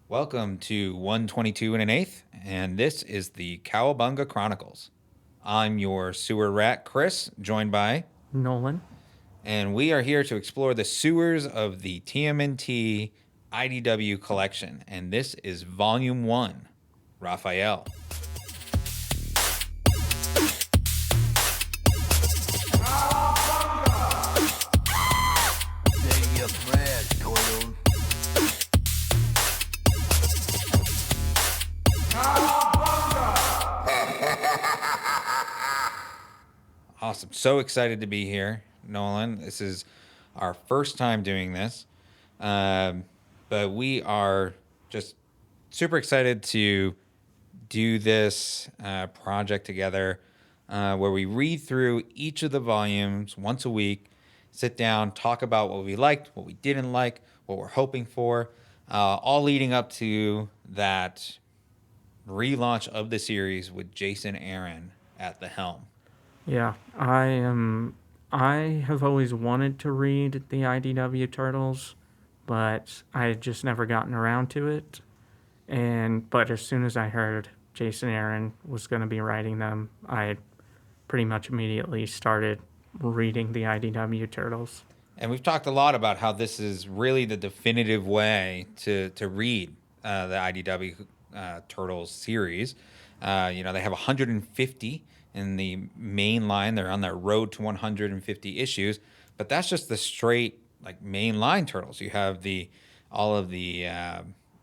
Welcome to 122 and an eighth, and this is the Cowabunga Chronicles. I'm your sewer rat, Chris, joined by Nolan. and we are here to explore the sewers of the TMNT IDW collection, and this is Volume 1, Raphael. Take your friends, Nolan. Awesome. So excited to be here, Nolan. This is our first time doing this, but we are just super excited to do this project together where we read through each of the volumes once a week, sit down, talk about what we liked, what we didn't like, what we're hoping for, all leading up to that relaunch of the series with Jason Aaron at the helm. Yeah, I have always wanted to read the IDW Turtles, but I had just never gotten around to it. But as soon as I heard Jason Aaron was going to be writing them, I pretty much immediately started reading the IDW Turtles. And we've talked a lot about how this is really the definitive way to read the IDW Turtles series. They have 150 in the main line. They're on their road to 150 issues, but that's just the straight like main line Turtles. You have all of the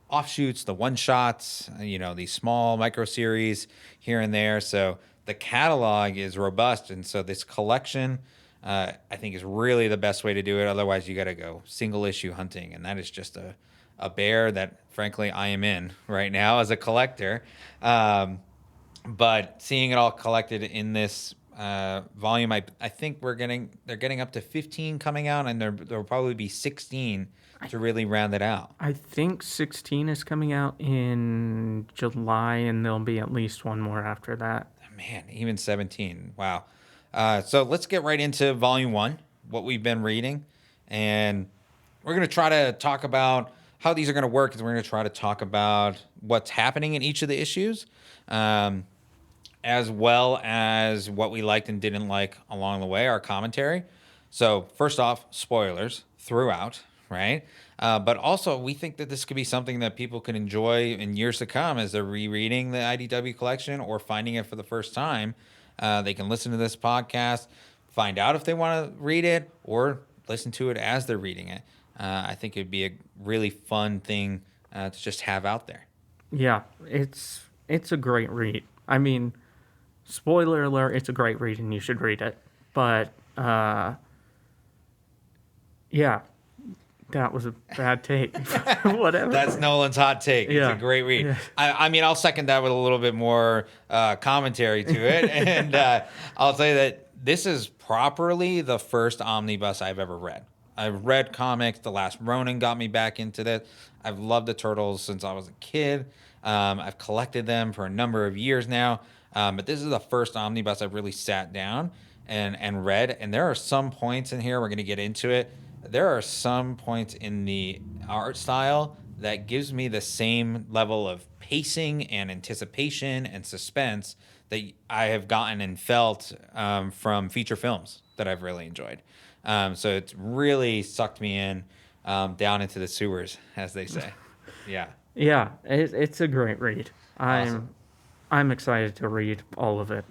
offshoots, the one shots, these small micro series here and there. So the catalog is robust, and so this collection, I think, is really the best way to do it. Otherwise, you got to go single issue hunting, and that is just a bear that, frankly, I am in right now as a collector. But seeing it all collected in this volume, I think they're getting up to 15 coming out, and there'll probably be 16 to really round it out. I think 16 is coming out in July, and there'll be at least one more after that. Man, even 17. Wow. So let's get right into Volume 1, what we've been reading. And we're going to try to talk about how these are going to work, and we're going to try to talk about what's happening in each of the issues, as well as what we liked and didn't like along the way, our commentary. So first off, spoilers throughout, right? But also, we think that this could be something that people can enjoy in years to come as they're rereading the IDW collection or finding it for the first time. They can listen to this podcast, find out if they want to read it, or listen to it as they're reading it. I think it'd be a really fun thing to just have out there. Yeah, it's a great read. I mean, spoiler alert, it's a great read and you should read it. But, yeah, that was a bad take. Whatever. That's Nolan's hot take. Yeah. It's a great read. Yeah. I mean, I'll second that with a little bit more commentary to it. And I'll say that this is properly the first omnibus I've ever read. I've read comics. The Last Ronin got me back into that. I've loved the Turtles since I was a kid. I've collected them for a number of years now. But this is the first omnibus I've really sat down and read. And there are some points in here, we're going to get into it. There are some points in the art style that gives me the same level of pacing and anticipation and suspense that I have gotten and felt from feature films that I've really enjoyed. So it's really sucked me in down into the sewers, as they say. Yeah. Yeah, it's a great read. Awesome. I'm excited to read all of it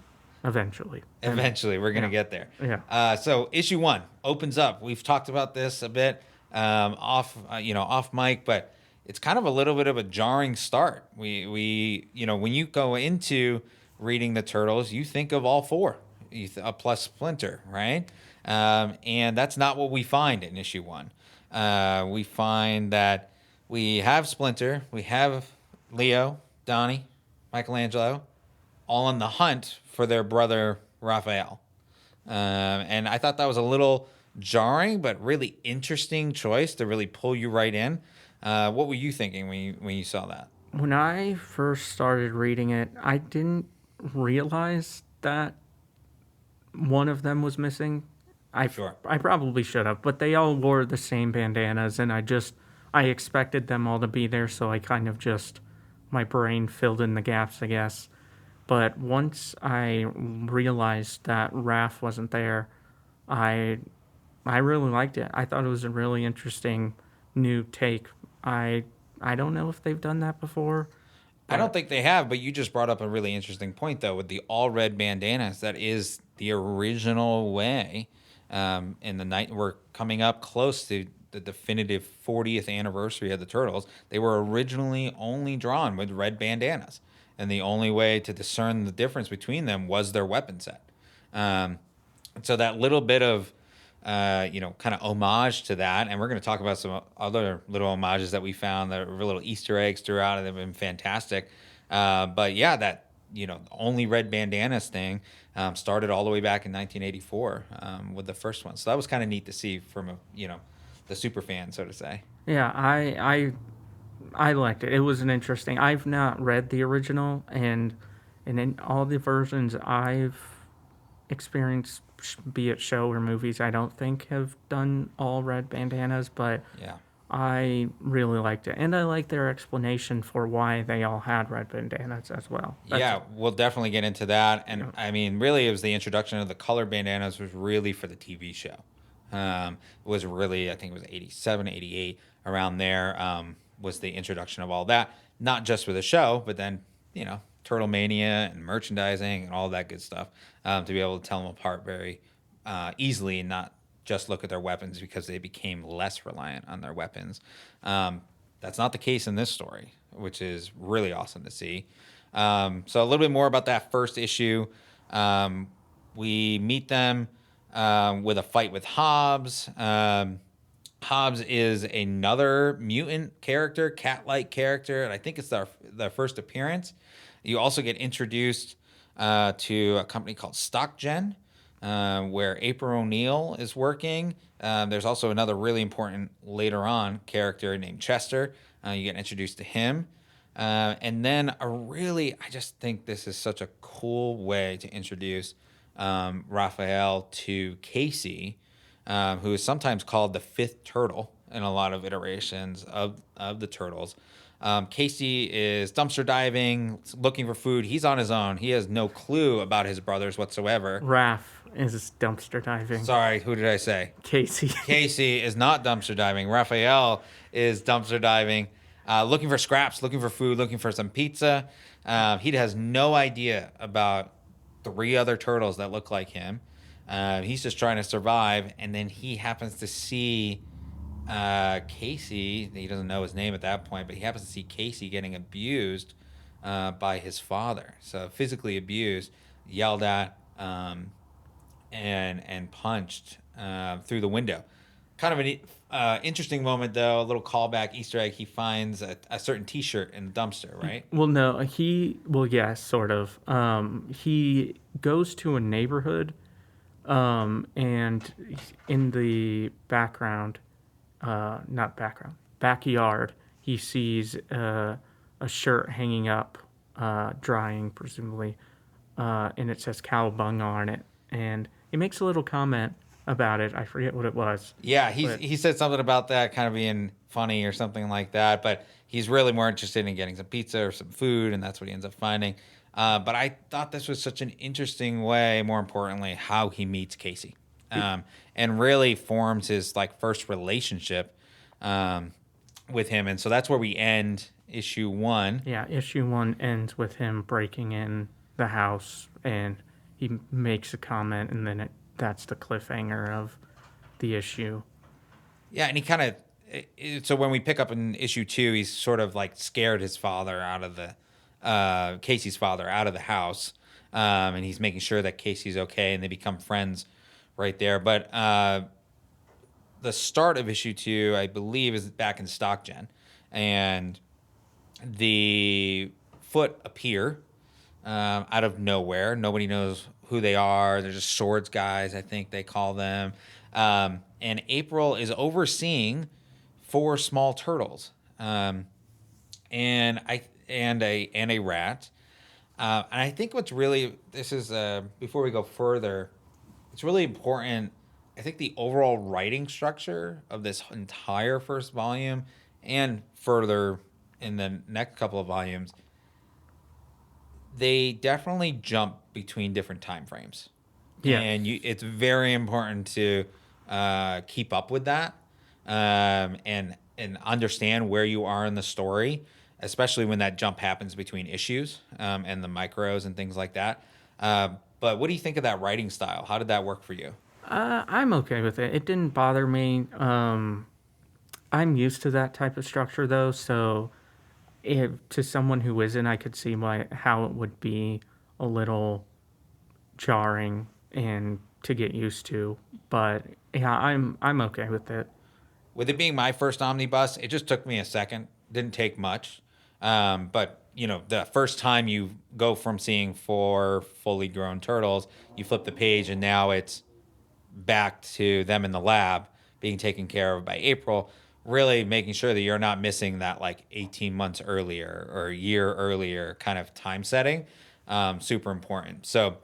eventually. Eventually, we're going to get there. Yeah. So issue 1 opens up. We've talked about this a bit off mic, but it's kind of a little bit of a jarring start. We when you go into reading the Turtles, you think of all four, plus Splinter, right? And that's not what we find in issue 1. We find that we have Splinter, we have Leo, Donnie, Michelangelo, all on the hunt for their brother Raphael. And I thought that was a little jarring, but really interesting choice to really pull you right in. What were you thinking when you saw that? When I first started reading it, I didn't realize that one of them was missing. I probably should have, but they all wore the same bandanas, and I just I expected them all to be there, so I kind of just, my brain filled in the gaps, I guess. But once I realized that Raph wasn't there, I I really liked it. I thought it was a really interesting new take. I I don't know if they've done that before, I don't but think they have, but you just brought up a really interesting point, though, with the all red bandanas. That is the original way. In the night, we're coming up close to the definitive 40th anniversary of the Turtles. They were originally only drawn with red bandanas, and the only way to discern the difference between them was their weapon set. Um, so that little bit of kind of homage to that, and we're going to talk about some other little homages that we found that were little Easter eggs throughout, and they've been fantastic. But yeah, that only red bandanas thing started all the way back in 1984 with the first one. So that was kind of neat to see from the super fan, so to say. yeah, I liked it. It was an interesting. I've not read the original, and in all the versions I've experienced, be it show or movies, I don't think have done all red bandanas, but Yeah. I really liked it, and I like their explanation for why they all had red bandanas as well. Yeah, we'll definitely get into that. And Yeah. I mean, really, it was the introduction of the color bandanas was really for the TV show. It was really, I think it was 87, 88, around there was the introduction of all that. Not just for the show, but then, Turtle Mania and merchandising and all that good stuff to be able to tell them apart very easily and not just look at their weapons because they became less reliant on their weapons. That's not the case in this story, which is really awesome to see. So a little bit more about that first issue. We meet them with a fight with Hobbs. Hobbs is another mutant character, cat-like character, and I think it's their first appearance. You also get introduced to a company called StockGen, where April O'Neil is working. There's also another really important later on character named Chester. You get introduced to him. And then I just think this is such a cool way to introduce Raphael to Casey, who is sometimes called the fifth turtle in a lot of iterations of the Turtles. Casey is dumpster diving, looking for food. He's on his own. He has no clue about his brothers whatsoever. Raph is dumpster diving. Sorry, who did I say? Casey. Casey is not dumpster diving. Raphael is dumpster diving, looking for scraps, looking for food, looking for some pizza. He has no idea about three other turtles that look like him. He's just trying to survive, and then he happens to see Casey. He doesn't know his name at that point, but he happens to see Casey getting abused by his father. So physically abused, yelled at, and punched through the window. Kind of an interesting moment, though. A little callback Easter egg. He finds a certain T-shirt in the dumpster, right? Well, no, yes, sort of. He goes to a neighborhood, and in the backyard, he sees a shirt hanging up, drying, presumably, and it says Cowabunga on it. And he makes a little comment about it. I forget what it was. Yeah, he said something about that kind of being funny or something like that, but he's really more interested in getting some pizza or some food, and that's what he ends up finding. But I thought this was such an interesting way, more importantly, how he meets Casey, and really forms his first relationship with him. And so that's where we end issue 1. Yeah, issue 1 ends with him breaking in the house, and he makes a comment, and then that's the cliffhanger of the issue. Yeah, and he kind of so when we pick up in issue 2, he's sort of scared his father out of the Casey's father out of the house, and he's making sure that Casey's okay, and they become friends right there. But the start of issue 2, I believe, is back in StockGen, and the Foot appear out of nowhere. Nobody knows who they are. They're just swords guys, I think they call them. And April is overseeing 4 small turtles, and a rat. And I think this is before we go further, it's really important. I think the overall writing structure of this entire first volume and further in the next couple of volumes, they definitely jump between different time frames. Yeah. And it's very important to keep up with that, and understand where you are in the story, especially when that jump happens between issues, and the micros and things like that. But what do you think of that writing style? How did that work for you? I'm okay with it. It didn't bother me. I'm used to that type of structure though, so if to someone who isn't, I could see how it would be a little jarring and to get used to. But yeah, I'm okay with it. With it being my first omnibus, it just took me a second. Didn't take much. But, the first time you go from seeing 4 fully grown turtles, you flip the page, and now it's back to them in the lab being taken care of by April, really making sure that you're not missing that like 18 months earlier or a year earlier kind of time setting. Super important. So,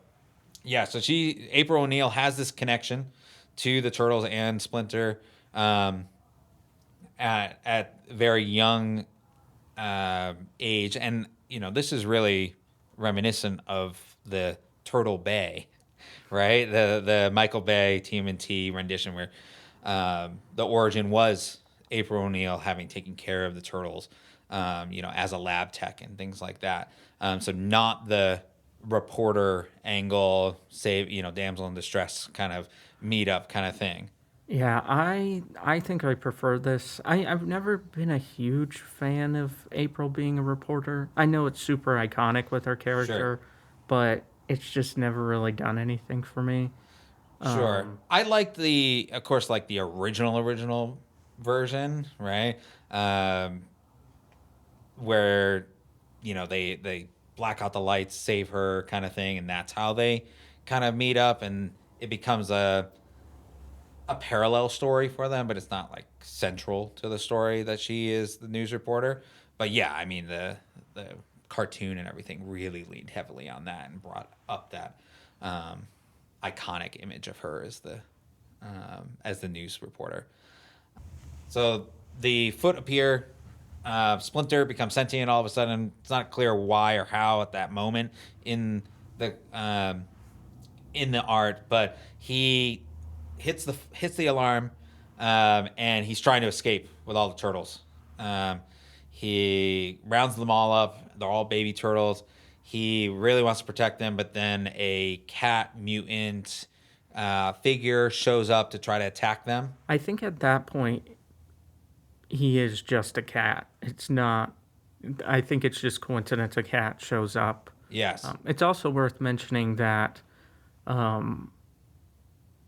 yeah, so April O'Neil has this connection to the Turtles and Splinter, at very young age, and this is really reminiscent of the Turtle Bay, right? The Michael Bay TMNT rendition where the origin was April O'Neil having taken care of the turtles, as a lab tech and things like that. So not the reporter angle, save, damsel in distress kind of meetup kind of thing. Yeah, I think I prefer this. I've never been a huge fan of April being a reporter. I know it's super iconic with her character, but it's just never really done anything for me. Sure. I like of course, like the original version, right? Where, they black out the lights, save her kind of thing. And that's how they kind of meet up, and it becomes a parallel story for them, but it's not like central to the story that she is the news reporter. But yeah, I mean, the cartoon and everything really leaned heavily on that and brought up that iconic image of her as the news reporter. So the Foot appear, Splinter becomes sentient all of a sudden. It's not clear why or how at that moment in the art, but he hits the alarm, and he's trying to escape with all the turtles. He rounds them all up. They're all baby turtles. He really wants to protect them, but then a cat mutant figure shows up to try to attack them. I think at that point, he is just a cat. It's not. I think it's just coincidence a cat shows up. Yes. It's also worth mentioning that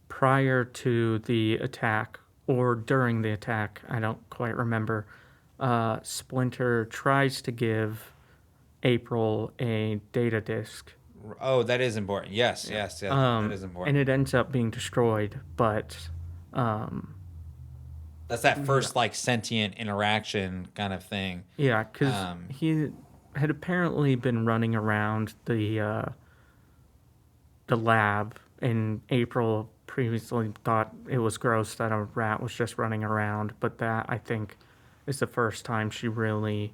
prior to the attack or during the attack, I don't quite remember, Splinter tries to give April a data disk. Oh, that is important. Yes. That is important. And it ends up being destroyed, but That's that first like sentient interaction kind of thing. yeah, because he had apparently been running around the lab, and April previously thought it was gross that a rat was just running around, but that, I think, is the first time she really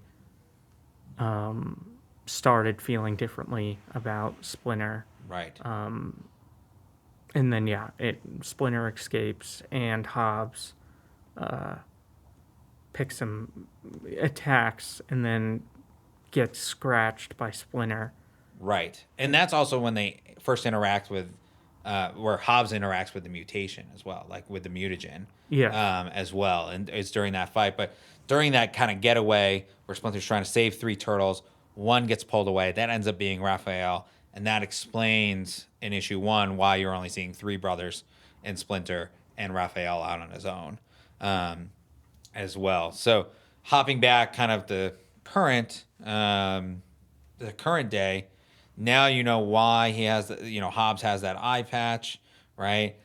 started feeling differently about Splinter. Right. And then, yeah, Splinter escapes, and Hobbs picks him, attacks, and then gets scratched by Splinter. Right. And that's also when they first interact with, where Hobbs interacts with the mutation as well, like with the mutagen. Yeah. As well. And it's during that fight. But during that kind of getaway where Splinter's trying to save 3 turtles, one gets pulled away. That ends up being Raphael. And that explains in issue 1 why you're only seeing 3 brothers in Splinter and Raphael out on his own, as well. So hopping back kind of the current day, now you know why he has, Hobbs has that eye patch, right?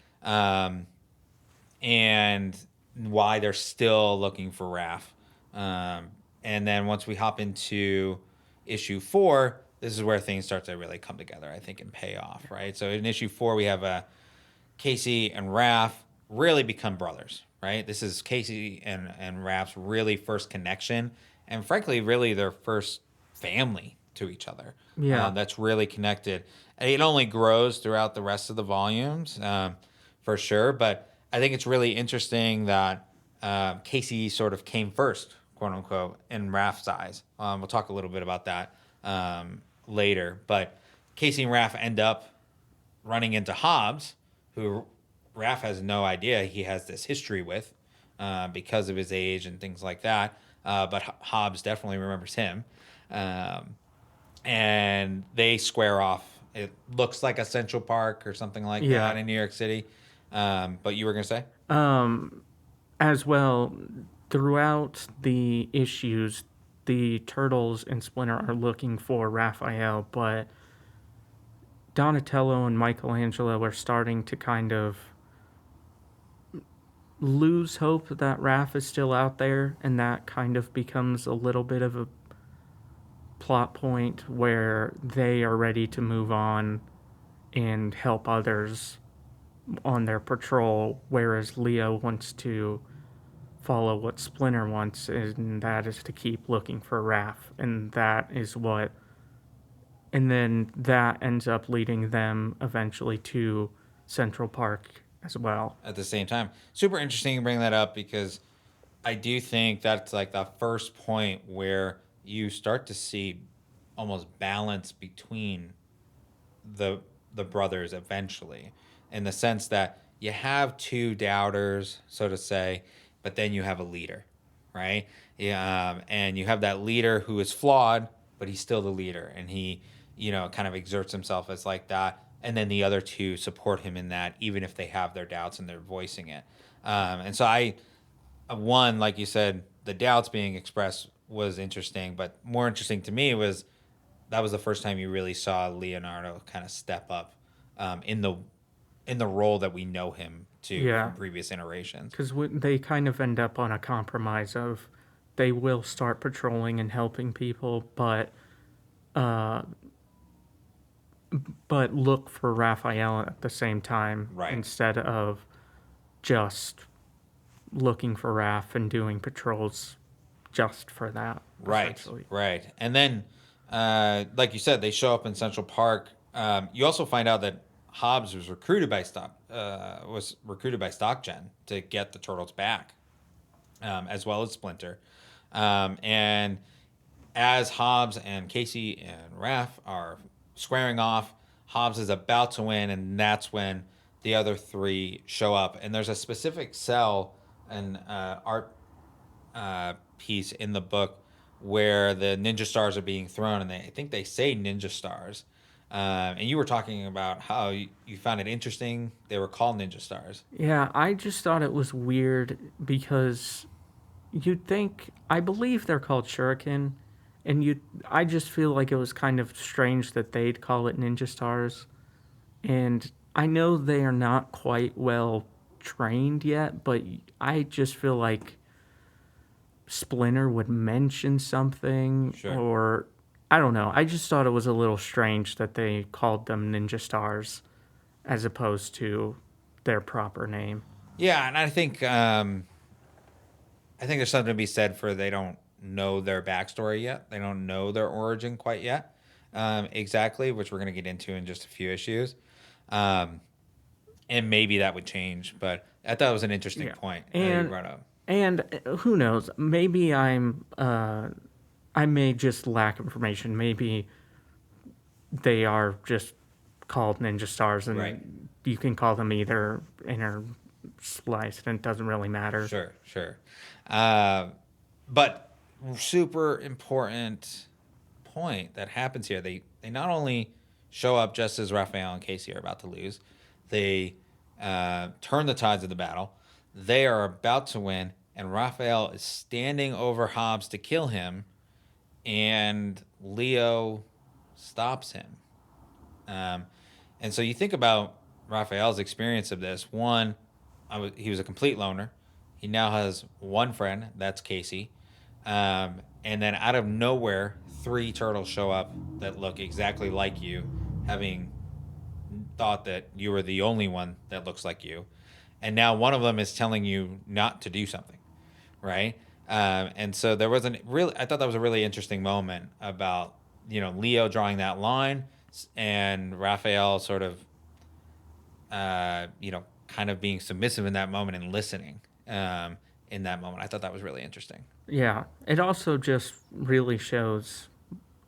And why they're still looking for Raph. And then once we hop into issue 4, this is where things start to really come together, I think, and pay off, right? So in issue 4, we have Casey and Raph really become brothers, right? This is Casey and Raph's really first connection, and frankly, really their first family to each other. Yeah. That's really connected. And it only grows throughout the rest of the volumes, for sure. But I think it's really interesting that Casey sort of came first, quote unquote, in Raph's eyes. We'll talk a little bit about that later. But Casey and Raph end up running into Hobbs, who Raph has no idea he has this history with because of his age and things like that. But Hobbs definitely remembers him. And they square off. It looks like a Central Park or something like that in New York City. But you were going to say? As well, throughout the issues, the Turtles and Splinter are looking for Raphael, but Donatello and Michelangelo are starting to kind of lose hope that Raph is still out there, and that kind of becomes a little bit of a plot point where they are ready to move on and help others on their patrol, whereas Leo wants to follow what Splinter wants, and that is to keep looking for Raph, and that is what, and then that ends up leading them eventually to Central Park as well. At the same time. Super interesting to bring that up because I do think that's like the first point where you start to see almost balance between the brothers eventually, in the sense that you have two doubters, so to say, but then you have a leader, right? Yeah, and you have that leader who is flawed, but he's still the leader, and he, kind of exerts himself as like that. And then the other two support him in that, even if they have their doubts and they're voicing it. And so one, like you said, the doubts being expressed was interesting, but more interesting to me was that was the first time you really saw Leonardo kind of step up in the role that we know him to from previous iterations. Because they kind of end up on a compromise of they will start patrolling and helping people, but look for Raphael at the same time, right, instead of just looking for Raph and doing patrols just for that. Right. And then, like you said, they show up in Central Park. You also find out that Hobbs was recruited by StockGen to get the Turtles back, as well as Splinter. And as Hobbs and Casey and Raph are squaring off, Hobbs is about to win, and that's when the other three show up. And there's a specific cell and art piece in the book where the ninja stars are being thrown, and I think they say ninja stars. And you were talking about how you found it interesting they were called ninja stars. Yeah, I just thought it was weird because you'd think, I believe they're called shuriken, and I just feel like it was kind of strange that they'd call it ninja stars. And I know they are not quite well trained yet, but I just feel like Splinter would mention something, or I don't know. I just thought it was a little strange that they called them ninja stars as opposed to their proper name. Yeah, and I think there's something to be said for they don't know their backstory yet. They don't know their origin quite yet, exactly, which we're going to get into in just a few issues. And maybe that would change, but I thought it was an interesting point that you brought up. And who knows? Maybe I may just lack information. Maybe they are just called ninja stars, and you can call them either inner sliced, and it doesn't really matter. Sure. But super important point that happens here. They not only show up just as Raphael and Casey are about to lose, they turn the tides of the battle. They are about to win, and Raphael is standing over Hobbs to kill him, and Leo stops him. And so you think about Raphael's experience of this. One, he was a complete loner. He now has one friend, that's Casey. And then out of nowhere, 3 turtles show up that look exactly like you, having thought that you were the only one that looks like you. and now one of them is telling you not to do something, right? And so there was I thought that was a really interesting moment about, Leo drawing that line and Raphael sort of, kind of being submissive in that moment and listening in that moment. I thought that was really interesting. Yeah, it also just really shows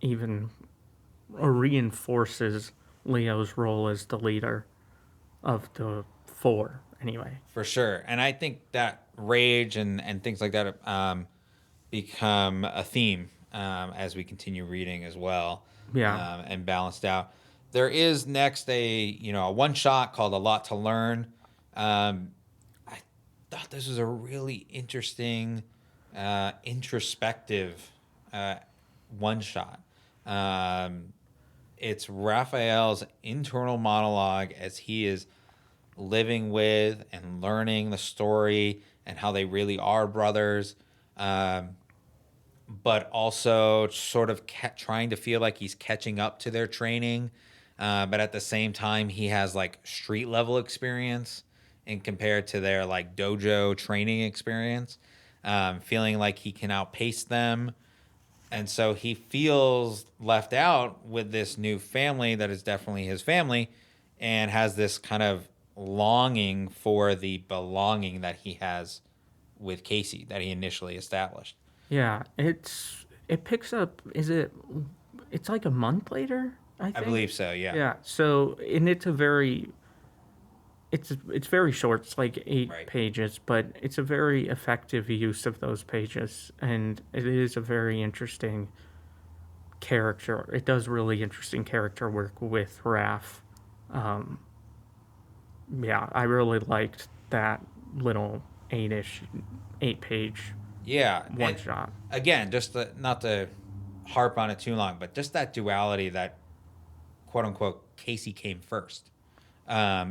even or reinforces Leo's role as the leader of the four, anyway. For sure. And I think that rage and things like that become a theme as we continue reading as well, Yeah. and balanced out. There is next a one shot called A Lot to Learn. I thought this was a really interesting, introspective one shot. It's Raphael's internal monologue as he is living with and learning the story and how they really are brothers, but also sort of trying to feel like he's catching up to their training. But at the same time, he has like street level experience and compared to their like dojo training experience, feeling like he can outpace them. And so he feels left out with this new family that is definitely his family and has this kind of longing for the belonging that he has with Casey that he initially established. Yeah, it picks up. It's like a month later, I think. I believe so, yeah. Yeah. So, and it's very short. It's like 8 Right. pages, but it's a very effective use of those pages, and it is a very interesting character. It does really interesting character work with Raph. Um, yeah, I really liked that little 8-page Yeah. one and shot. Again, not to harp on it too long, but just that duality that quote unquote Casey came first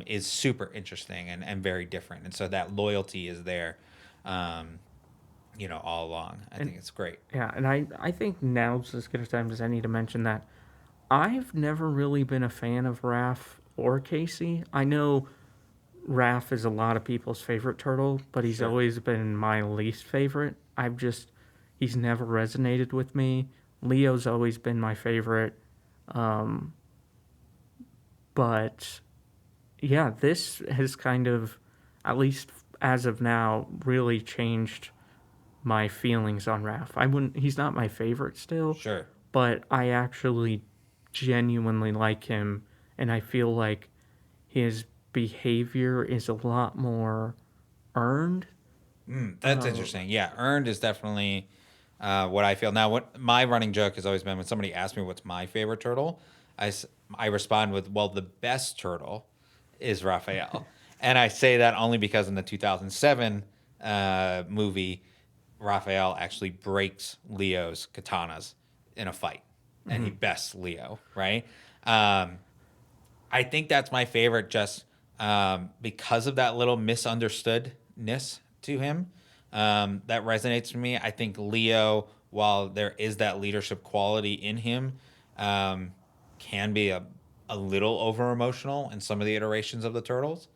is super interesting and very different. And so that loyalty is there, all along. I think it's great. Yeah, and I think now's as good a time as any to mention that I've never really been a fan of Raph or Casey. I know Raph is a lot of people's favorite turtle, but he's Sure. always been my least favorite. He's never resonated with me. Leo's always been my favorite. But yeah, this has kind of, at least as of now, really changed my feelings on Raph. He's not my favorite still, Sure. but I actually genuinely like him, and I feel like his behavior is a lot more earned. That's interesting. Yeah, earned is definitely what I feel. Now, what my running joke has always been when somebody asks me what's my favorite turtle, I respond with, well, the best turtle is Raphael. And I say that only because in the 2007 movie, Raphael actually breaks Leo's katanas in a fight, and he bests Leo, right? I think that's my favorite just because of that little misunderstoodness to him that resonates with me. I think Leo, while there is that leadership quality in him, can be a little over emotional in some of the iterations of the Turtles.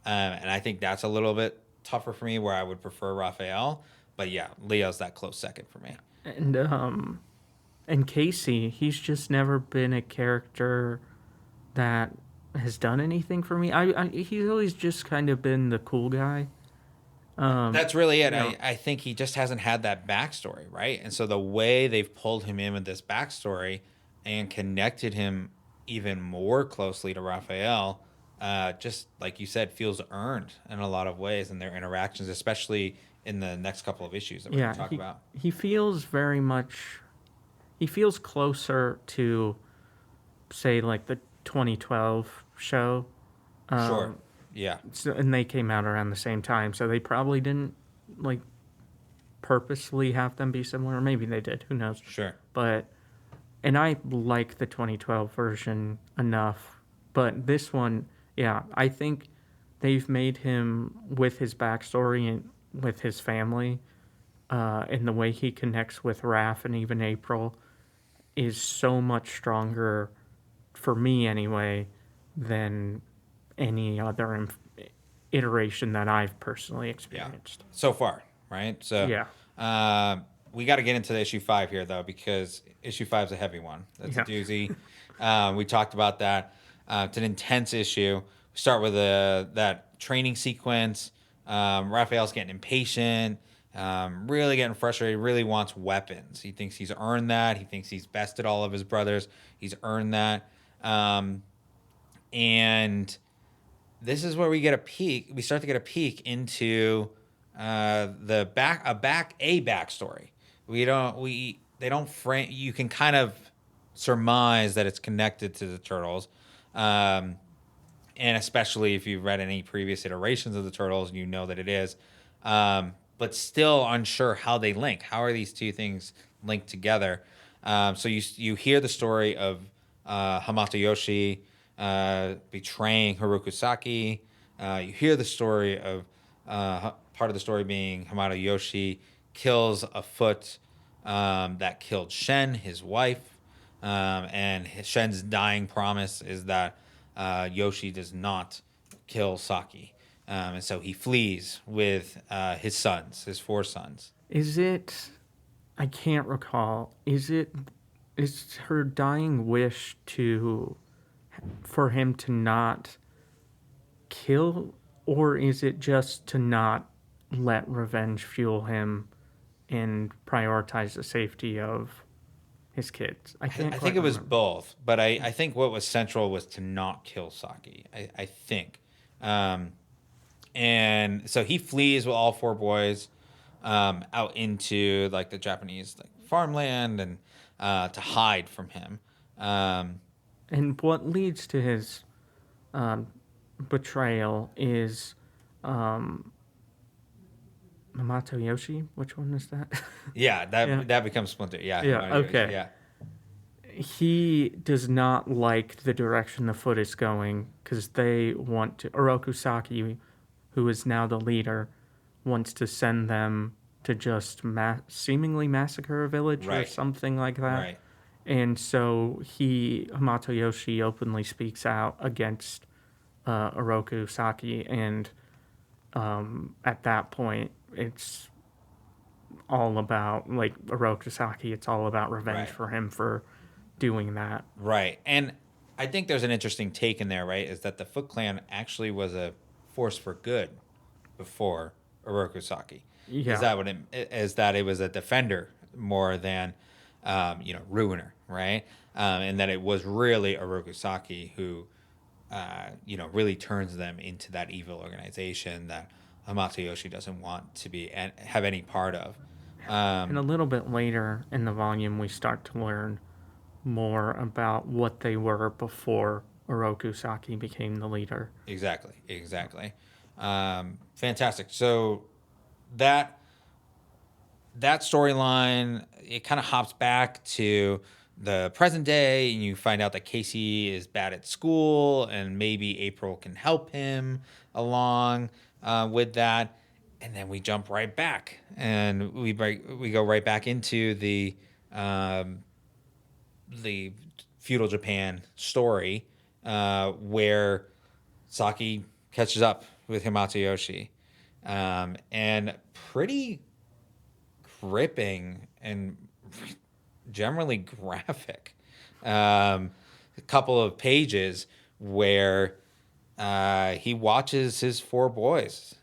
And I think that's a little bit tougher for me where I would prefer Raphael. But yeah, Leo's that close second for me. And Casey, he's just never been a character that has done anything for me. He's always just kind of been the cool guy. That's really it. You know. I think he just hasn't had that backstory, right? And so the way they've pulled him in with this backstory and connected him even more closely to Raphael, just like you said, feels earned in a lot of ways in their interactions, especially in the next couple of issues that we're going to talk about. He feels very much. He feels closer to, say, like the 2012 show. Sure. Yeah. So, and they came out around the same time, so they probably didn't like purposely have them be similar. Maybe they did. Who knows? Sure. And I like the 2012 version enough, but this one, yeah, I think they've made him, with his backstory and with his family, and the way he connects with Raph and even April, is so much stronger, for me anyway, than any other iteration that I've personally experienced. So far, right? So Yeah. we got to get into the issue 5 here, though, because issue 5 is a heavy one. That's Yeah. a doozy. We talked about that. It's an intense issue. We start with that training sequence. Raphael's getting impatient, really getting frustrated, really wants weapons. He thinks he's earned that. He thinks he's bested all of his brothers. He's earned that. And this is where we get a peek. We start to get a peek into a backstory. They don't frame. You can kind of surmise that it's connected to the Turtles, and especially if you've read any previous iterations of the Turtles, you know that it is. But still unsure how they link. How are these two things linked together? So you hear the story of Hamato Yoshi betraying Haruko Saki. You hear the story of part of the story being Hamato Yoshi kills a foot that killed Shen, his wife, and Shen's dying promise is that Yoshi does not kill Saki, and so he flees with his sons, his 4 sons. Is it? I can't recall. Is her dying wish for him to not kill, or is it just to not let revenge fuel him and prioritize the safety of his kids? I think it was both, but I think what was central was to not kill Saki. I think, and so he flees with all 4 boys out into like the Japanese farmland and to hide from him. And what leads to his betrayal is Hamato Yoshi. Which one is that? Yeah, that becomes Splinter. Yeah. Yeah. Okay. Yeah. He does not like the direction the foot is going because they want to. Oroku Saki, who is now the leader, wants to send them to just seemingly massacre a village or something like that. Right. And so Hamato Yoshi openly speaks out against Oroku Saki, and at that point, it's all about, like, Oroku Saki, it's all about revenge for him for doing that. Right. And I think there's an interesting take in there, right, is that the Foot Clan actually was a force for good before Oroku Saki. Yeah. Is that it was a defender more than ruiner, right? And that it was really Oroku Saki who, really turns them into that evil organization that Hamato Yoshi doesn't want to be and have any part of. And a little bit later in the volume, we start to learn more about what they were before Oroku Saki became the leader. Exactly. Fantastic. So that storyline, it kind of hops back to the present day, and you find out that Casey is bad at school, and maybe April can help him along with that. And then we jump right back, and we go right back into the feudal Japan story, where Saki catches up with Hamato Yoshi, and pretty gripping and generally graphic. A couple of pages where he watches his 4 boys,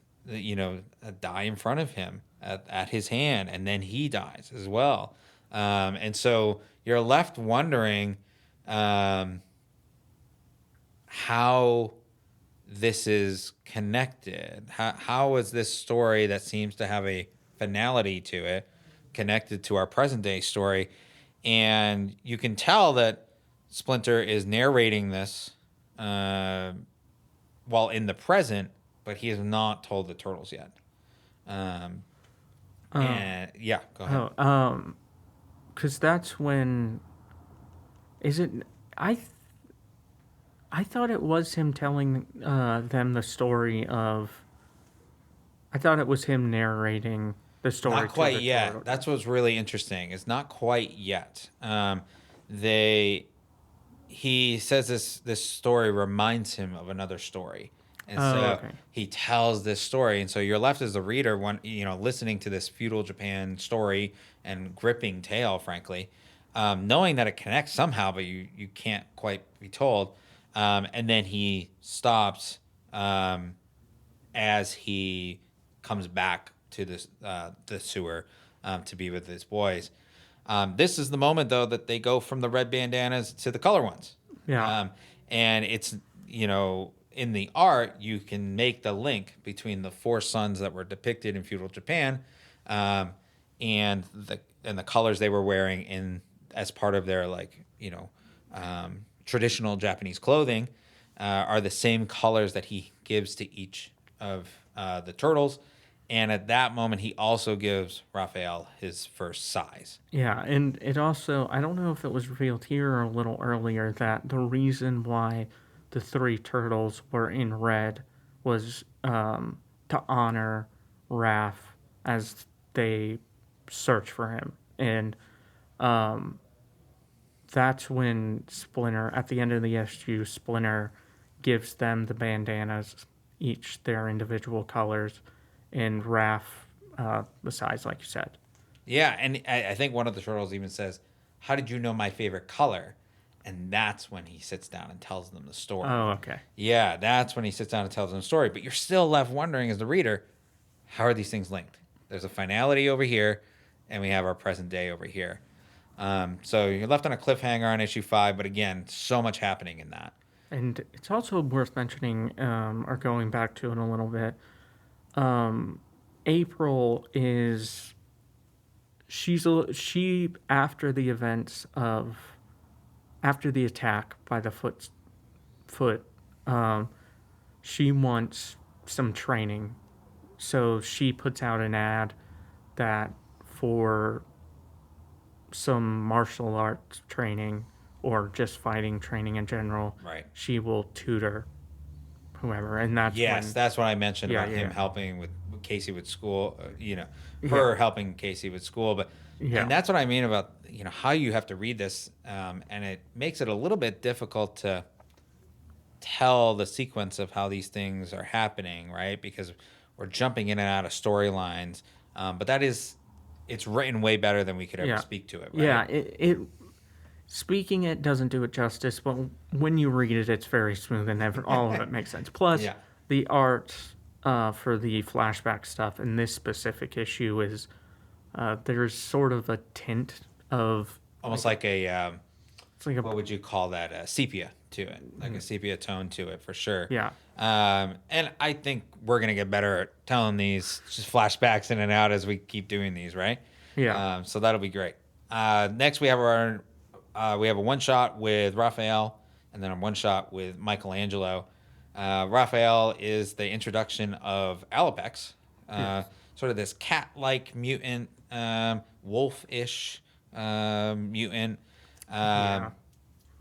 die in front of him at his hand, and then he dies as well. And so you're left wondering how this is connected. How is this story that seems to have a finality to it connected to our present day story? And you can tell that Splinter is narrating this while in the present, but he has not told the Turtles yet. And yeah, go ahead. Because that's when... Is it... I thought it was him telling them the story of... I thought it was him narrating the story. Not quite yet. Turtles. That's what's really interesting. It's not quite yet. He says this story reminds him of another story. And Oh, so okay. he tells this story, and so you're left as the reader, listening to this feudal Japan story and gripping tale, frankly, knowing that it connects somehow, but you can't quite be told. And then he stops as he comes back to the sewer to be with his boys. This is the moment, though, that they go from the red bandanas to the color ones. Yeah. And it's, in the art, you can make the link between the four sons that were depicted in feudal Japan and the colors they were wearing as part of their, traditional Japanese clothing are the same colors that he gives to each of the turtles. And at that moment, he also gives Raphael his first size. Yeah, and it also, I don't know if it was revealed here or a little earlier, that the reason why the three turtles were in red was to honor Raph as they search for him. And that's when Splinter, at the end of the issue, Splinter gives them the bandanas, each their individual colors, and Raph the size, like you said. Yeah, and I think one of the turtles even says, "How did you know my favorite color?" And that's when he sits down and tells them the story. Oh, okay. Yeah, that's when he sits down and tells them the story. But you're still left wondering as the reader, how are these things linked? There's a finality over here, and we have our present day over here. So you're left on a cliffhanger on issue 5, but again, so much happening in that. And it's also worth mentioning, or going back to it a little bit, April is she after the events of after the attack by the foot, she wants some training, so she puts out an ad that for some martial arts training or just fighting training in general, Right. she will tutor whoever, and that's when, That's what I mentioned Yeah, about him yeah. helping with Casey with school. Yeah. Helping Casey with school, but Yeah. and that's what I mean about how you have to read this, and it makes it a little bit difficult to tell the sequence of how these things are happening, right? Because we're jumping in and out of storylines, but it's written way better than we could ever Yeah. speak to it. Right? Yeah, it speaking it doesn't do it justice, but when you read it, it's very smooth and all of it makes sense. Plus, Yeah. the art for the flashback stuff in this specific issue is there's sort of a tint of Almost like a it's like a what would you call that? A sepia to it, like a sepia tone to it for sure. Yeah. And I think we're gonna get better at telling these just flashbacks in and out as we keep doing these, right? Yeah. So that'll be great. Next, we have a one shot with Raphael, and then a one shot with Michelangelo. Raphael is the introduction of Alopex, sort of this cat-like mutant, wolf-ish mutant. Yeah.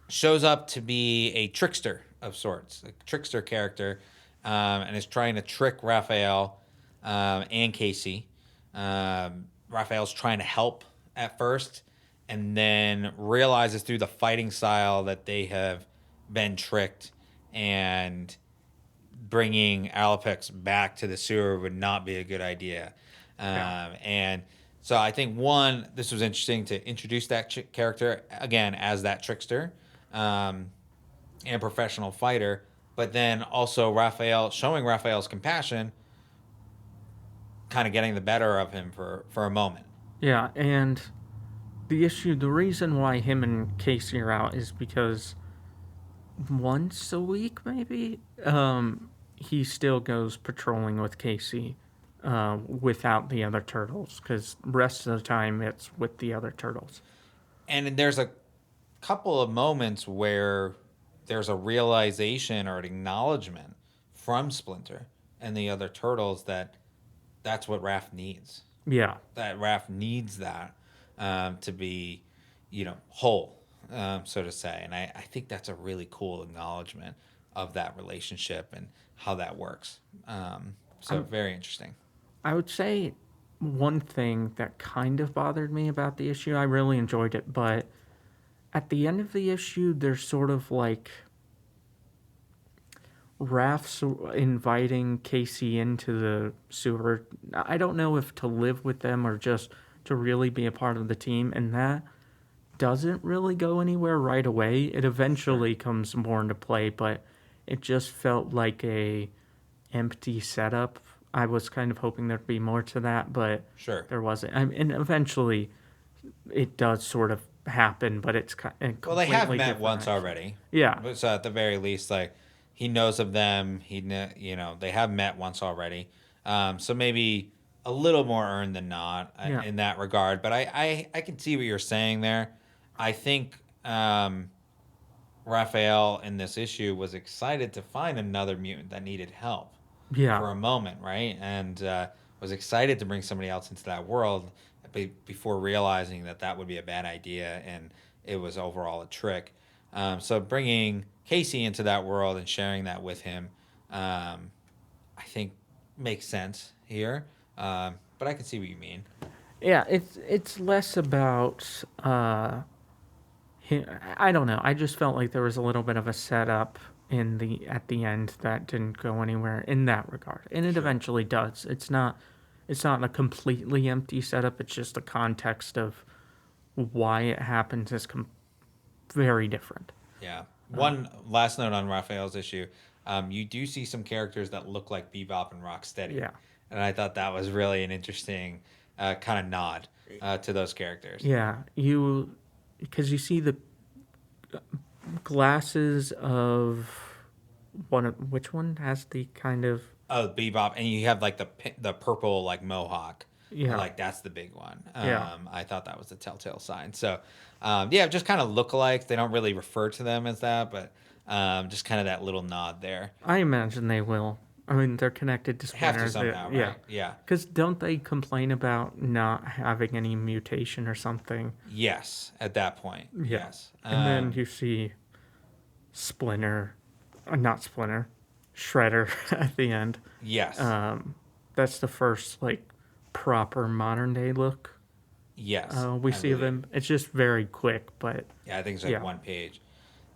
Shows up to be a trickster of sorts, a trickster character, and is trying to trick Raphael and Casey. Raphael's trying to help at first, and then realizes through the fighting style that they have been tricked, and bringing Alopex back to the sewer would not be a good idea. And so I think, this was interesting to introduce that character again as that trickster and professional fighter, but then also showing Raphael's compassion, kind of getting the better of him for a moment. Yeah, and the reason why him and Casey are out is because once a week, maybe, he still goes patrolling with Casey without the other turtles, because the rest of the time it's with the other turtles. And there's a couple of moments where there's a realization or an acknowledgement from Splinter and the other turtles that that's what Raph needs. Yeah. That Raph needs that to be, whole, so to say. And I think that's a really cool acknowledgement of that relationship and how that works. So very interesting. I would say one thing that kind of bothered me about the issue, I really enjoyed it, but at the end of the issue, there's sort of like Raph's inviting Casey into the sewer. I don't know if to live with them or just to really be a part of the team, and that doesn't really go anywhere right away. It eventually comes more into play, but it just felt like a empty setup. I was kind of hoping there'd be more to that, but Sure. there wasn't. And eventually, it does sort of happen, but it's Well, they have completely met different once action. already. Yeah, So at the very least, like he knows of them. They have met once already. So maybe a little more earned than not Yeah. in that regard. But I can see what you're saying there. I think Raphael in this issue was excited to find another mutant that needed help yeah, for a moment, right? And was excited to bring somebody else into that world before realizing that that would be a bad idea and it was overall a trick. So bringing Casey into that world and sharing that with him, I think makes sense here. But I can see what you mean. yeah. It's less about I don't know. I just felt like there was a little bit of a setup at the end that didn't go anywhere in that regard, and it Sure. eventually does. It's not a completely empty setup. It's just the context of why it happens is very different. Yeah. One last note on Raphael's issue. You do see some characters that look like Bebop and Rocksteady. Yeah. And I thought that was really an interesting kind of nod to those characters. Yeah, because you see the glasses of which one has the kind of Oh, Bebop. And you have like the purple like mohawk. Yeah. Like that's the big one. Yeah. I thought that was the telltale sign. So, yeah, just kind of lookalikes. They don't really refer to them as that, but just kind of that little nod there. I imagine they will. I mean, they're connected to Have Splinter. to somehow, Yeah. right? Yeah. Because don't they complain about not having any mutation or something? Yes, at that point. Yeah. Yes. And then you see Splinter, not Splinter, Shredder at the end. Yes. That's the first like proper modern day look Yes. we I see of believe. him. It's just very quick, but Yeah, I think it's like Yeah. one page.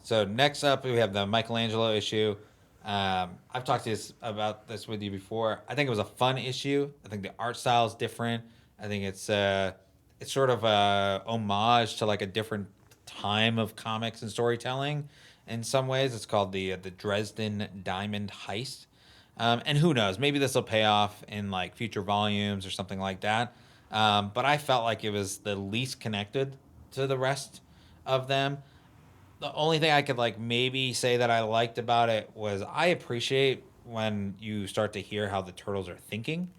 So next up, we have the Michelangelo issue. I've talked about this with you before. I think it was a fun issue. I think the art style is different. I think it's sort of a homage to like a different time of comics and storytelling. In some ways, it's called the Dresden Diamond Heist. And who knows? Maybe this will pay off in like future volumes or something like that. But I felt like it was the least connected to the rest of them. The only thing I could like maybe say that I liked about it was I appreciate when you start to hear how the turtles are thinking.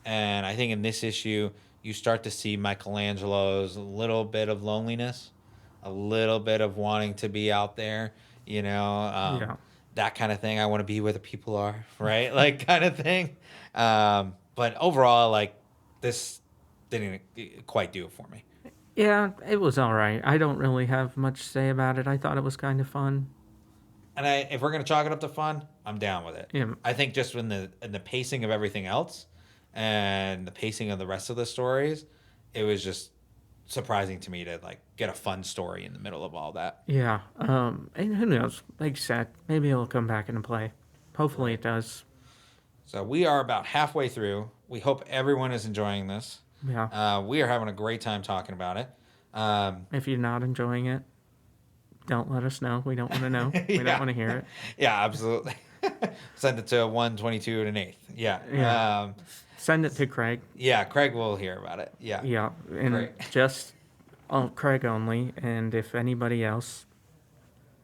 And I think in this issue, you start to see Michelangelo's little bit of loneliness, a little bit of wanting to be out there, Yeah. that kind of thing. I want to be where the people are, right? Like kind of thing. But overall, like this didn't quite do it for me. yeah, it was all right. I don't really have much to say about it. I thought it was kind of fun. And if we're gonna chalk it up to fun, I'm down with it. Yeah. I think just in the pacing of everything else, and the pacing of the rest of the stories, it was just surprising to me to like get a fun story in the middle of all that. Yeah. And who knows? Like you said, maybe it'll come back into play. Hopefully it does. So we are about halfway through. We hope everyone is enjoying this. Yeah. We are having a great time talking about it. If you're not enjoying it, don't let us know. We don't want to know. We Yeah. don't want to hear it. Yeah, absolutely. Send it to 122 and an eighth. Yeah. Yeah. Send it to Craig. Yeah, Craig will hear about it. Yeah. Yeah. And Great. just Craig only. And if anybody else,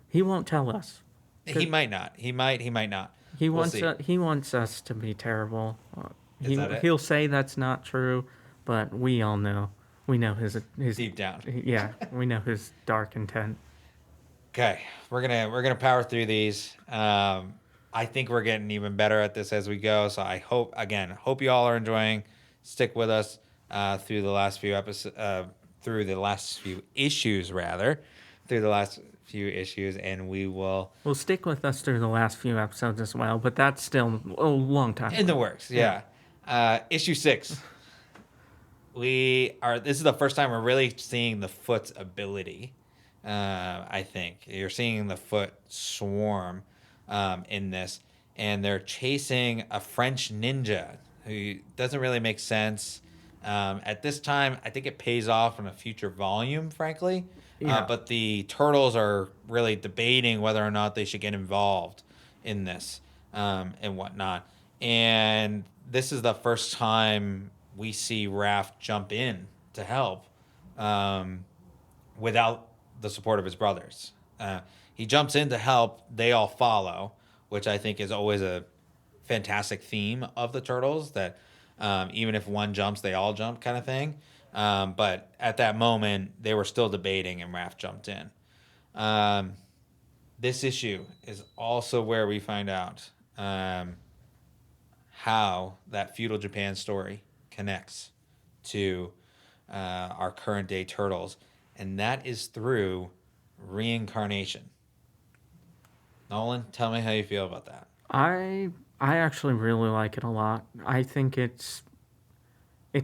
he won't tell us. He might not. He might not. He We'll wants see. he wants us to be terrible. Is that it? He'll say that's not true, but we all know. We know his Deep down. Yeah, we know his dark intent. Okay, we're gonna power through these. I think we're getting even better at this as we go. So I hope you all are enjoying. Stick with us through the last few issues, and we will Well, stick with us through the last few episodes as well, but that's still a long time. in the works. Yeah, issue 6. This is the first time we're really seeing the Foot's ability. I think you're seeing the Foot swarm in this, and they're chasing a French ninja who doesn't really make sense. At this time, I think it pays off in a future volume, frankly. Yeah. But the turtles are really debating whether or not they should get involved in this and whatnot. And this is the first time we see Raph jump in to help without the support of his brothers. He jumps in to help, they all follow, which I think is always a fantastic theme of the turtles, that even if one jumps, they all jump kind of thing. But at that moment, they were still debating, and Raph jumped in. This issue is also where we find out how that feudal Japan story connects to our current day turtles, and that is through reincarnation. Nolan, tell me how you feel about that. I actually really like it a lot. I think it's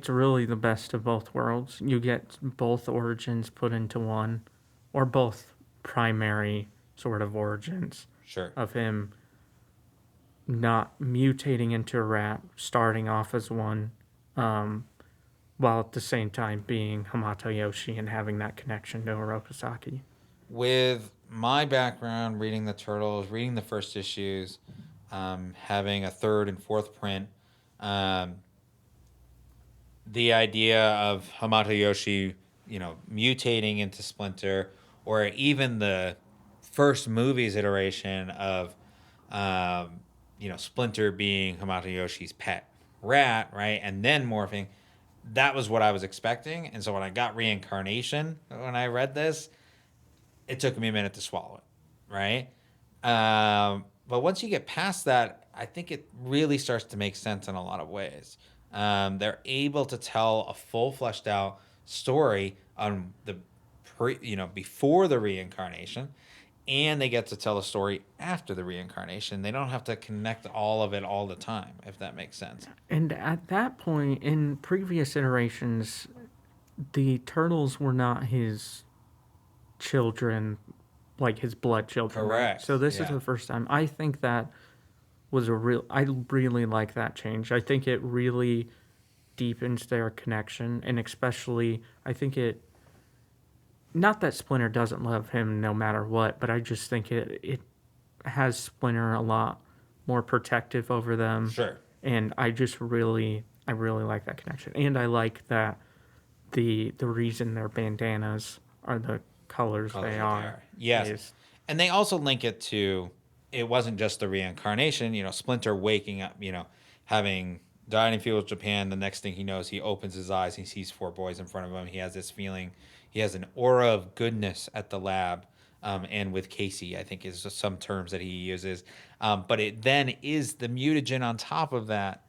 really the best of both worlds. You get both origins put into one, or both primary sort of origins Sure. of him not mutating into a rat, starting off as one, while at the same time being Hamato Yoshi and having that connection to Orokusaki. With my background, reading the Turtles, reading the first issues, having a third and fourth print, the idea of Hamato Yoshi, mutating into Splinter, or even the first movie's iteration of, Splinter being Hamato Yoshi's pet rat, right, and then morphing. That was what I was expecting, and so when I got reincarnation, when I read this, it took me a minute to swallow it, right? But once you get past that, I think it really starts to make sense in a lot of ways. They're able to tell a full fleshed out story on the before the reincarnation, and they get to tell a story after the reincarnation. They don't have to connect all of it all the time, if that makes sense. And at that point, in previous iterations, the turtles were not his children, like his blood children. Correct. Right? So this is Yeah. the first time. I think that was I really like that change. I think it really deepens their connection, and especially, I think it, not that Splinter doesn't love him no matter what, but I just think it has Splinter a lot more protective over them. Sure. And I really like that connection. And I like that the reason their bandanas are the colors Colors they that are. Yes. is- And they also link it to, it wasn't just the reincarnation, Splinter waking up, having died in feudal Japan. The next thing he knows, he opens his eyes, he sees four boys in front of him. He has this feeling, he has an aura of goodness at the lab. And with Casey, I think is some terms that he uses. But it then is the mutagen on top of that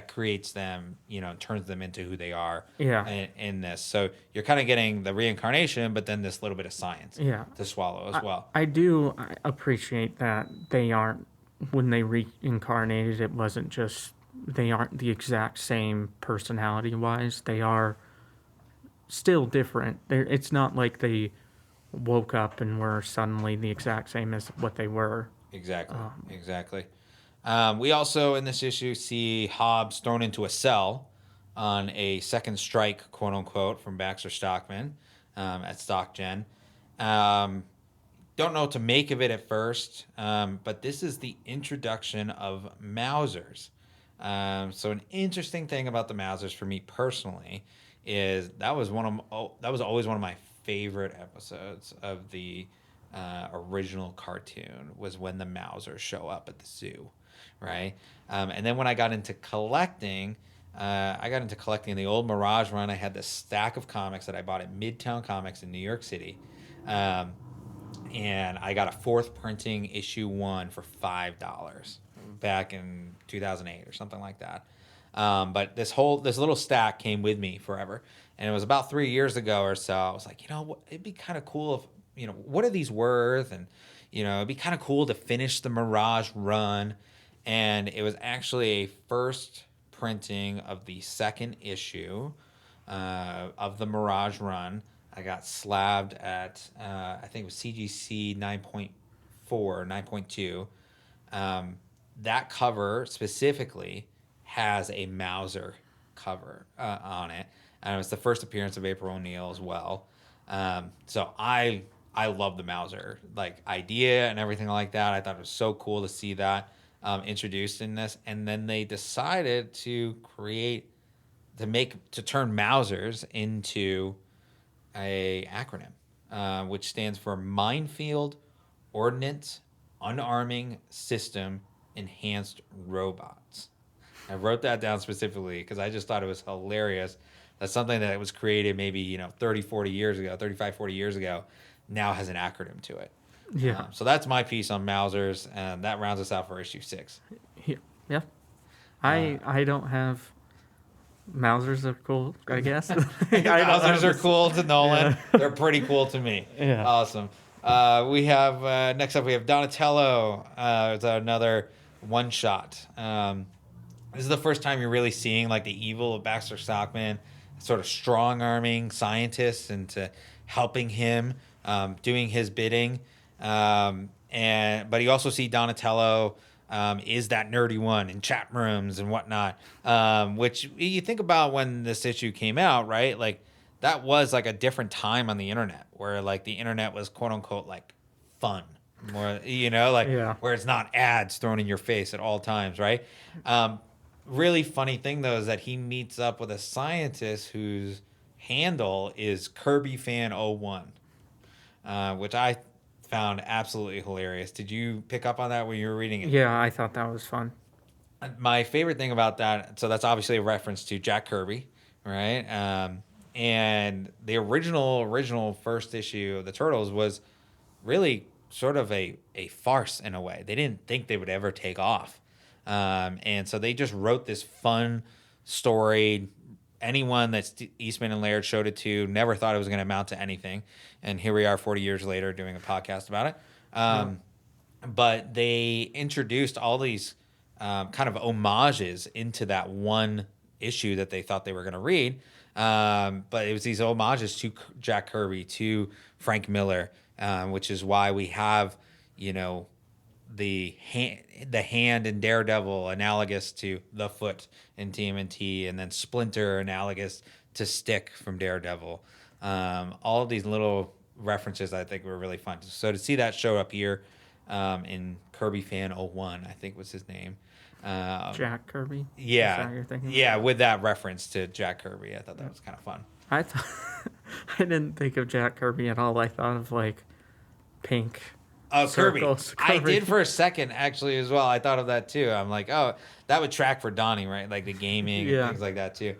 creates them, turns them into who they are. Yeah. In this. So you're kind of getting the reincarnation, but then this little bit of science Yeah. to swallow as well. I do appreciate that they aren't, when they reincarnated, it wasn't just, they aren't the exact same personality-wise. They are still different. It's not like they woke up and were suddenly the exact same as what they were. Exactly. We also, in this issue, see Hobbs thrown into a cell on a second strike, quote unquote, from Baxter Stockman at StockGen. Don't know what to make of it at first, but this is the introduction of Mousers. So an interesting thing about the Mousers for me personally is that was always one of my favorite episodes of the original cartoon, was when the Mousers show up at the zoo, right? And then when I got into collecting, the old Mirage run. I had this stack of comics that I bought at Midtown Comics in New York City. And I got a fourth printing issue 1 for $5 back in 2008 or something like that. But this little stack came with me forever. And it was about 3 years ago or so. I was like, it'd be kind of cool if, what are these worth? And, it'd be kind of cool to finish the Mirage run. And it was actually a first printing of the second issue of the Mirage run. I got slabbed at, I think it was CGC 9.4, 9.2. that cover specifically has a Mauser cover on it. And it was the first appearance of April O'Neil as well. So I love the Mauser like idea and everything like that. I thought it was so cool to see that introduced in this. And then they decided to turn Mausers into a acronym, which stands for Minefield Ordnance Unarming System Enhanced Robots. I wrote that down specifically because I just thought it was hilarious. That's something that was created maybe 30, 40 years ago, 35, 40 years ago, now has an acronym to it. Yeah. So that's my piece on Mausers, and that rounds us out for issue 6. Yeah. I don't have... Mausers are cool, I guess. Mausers are cool to Nolan. Yeah. They're pretty cool to me. Yeah. Awesome. We have next up we have Donatello. It's another one shot. This is the first time you're really seeing like the evil of Baxter Stockman, sort of strong arming scientists into helping him, doing his bidding. But you also see Donatello is that nerdy one in chat rooms and whatnot, which you think about when this issue came out, right? Like that was like a different time on the internet where like the internet was quote unquote like fun, more, where it's not ads thrown in your face at all times, right? Really funny thing though is that he meets up with a scientist whose handle is Kirby Fan 01, which I found absolutely hilarious. Did you pick up on that when you were reading it? Yeah, I thought that was fun. My favorite thing about that, so that's obviously a reference to Jack Kirby, right? And the original first issue of the Turtles was really sort of a farce in a way. They didn't think they would ever take off. And so they just wrote this fun story. Anyone that Eastman and Laird showed it to never thought it was going to amount to anything. And here we are 40 years later doing a podcast about it. But they introduced all these kind of homages into that one issue that they thought they were going to read. But it was these homages to Jack Kirby, to Frank Miller, which is why we have, the hand in Daredevil analogous to the foot in TMNT, and then Splinter analogous to Stick from Daredevil. All of these little references I think were really fun. So to see that show up here in Kirby Fan 01, I think was his name. Jack Kirby? Yeah. Is that what you're thinking Yeah, about? with that reference to Jack Kirby. I thought that was kind of fun. I didn't think of Jack Kirby at all. I thought of like pink. Oh, Kirby. Circles. I did for a second, actually, as well. I thought of that, too. I'm like, oh, that would track for Donnie, right? Like the gaming and things like that, too.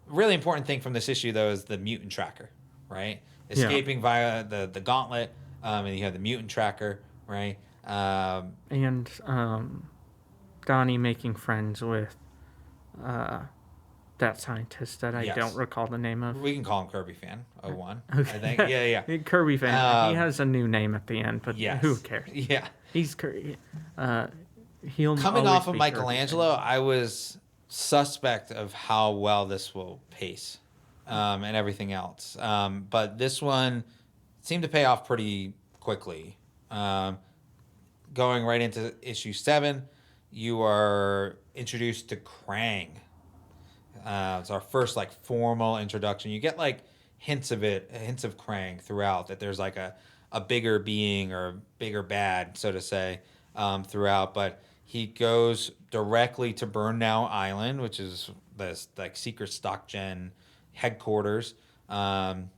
Really important thing from this issue, though, is the mutant tracker, right? Escaping via the gauntlet, and you have the mutant tracker, right? And Donnie making friends with that scientist that I don't recall the name of. We can call him Kirby Fan 01, Okay. I think. Yeah. Kirby Fan. He has a new name at the end, but who cares? Yeah. He's Kirby. He'll coming always off of be Michelangelo, I was suspect of how well this will pace and everything else. But this one seemed to pay off pretty quickly. Going right into issue 7, you are introduced to Krang. It's our first like formal introduction. You get like hints of Krang throughout, that there's like a bigger being or a bigger bad, so to say, throughout. But he goes directly to Burnnow Island, which is this like secret stock gen headquarters. And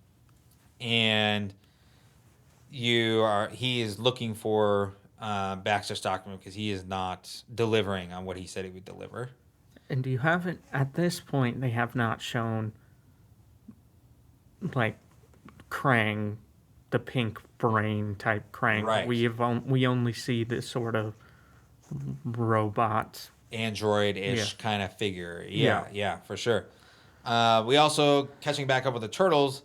he is looking for Baxter Stockman because he is not delivering on what he said he would deliver. And you haven't, at this point, they have not shown, like, Krang, the pink brain type Krang. Right. We only see this sort of robot. Android-ish kind of figure. Yeah, for sure. We also, catching back up with the Turtles,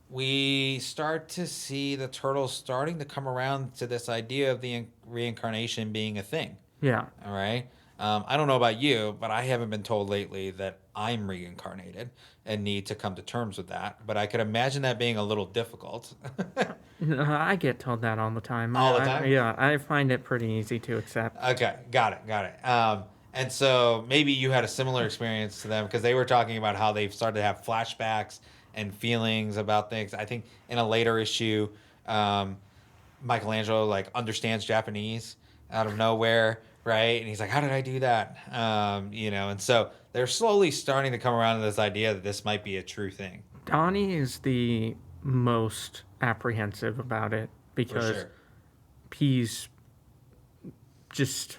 we start to see the Turtles starting to come around to this idea of the reincarnation being a thing. Yeah. All right. I don't know about you, but I haven't been told lately that I'm reincarnated and need to come to terms with that. But I could imagine that being a little difficult. I get told that all the time. All the time? Yeah, I find it pretty easy to accept. Okay, got it. And so maybe you had a similar experience to them because they were talking about how they've started to have flashbacks and feelings about things. I think in a later issue, um, Michelangelo like understands Japanese out of nowhere, right? And he's like, "How did I do that?" And so they're slowly starting to come around to this idea that this might be a true thing. Donnie is the most apprehensive about it For because sure. he's just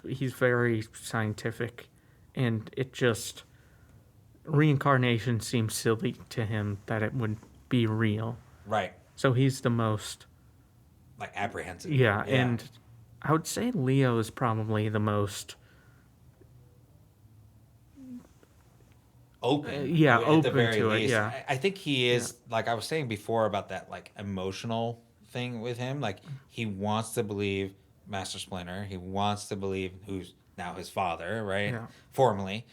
he's very scientific, and it just reincarnation seems silly to him that it would be real. Right. So he's the most Like apprehensive. yeah, and I would say Leo is probably the most open. at the Open very to it, yeah. I think he is like I was saying before about that like emotional thing with him. Like he wants to believe Master Splinter. He wants to believe who's now his father, right? Yeah. Formerly,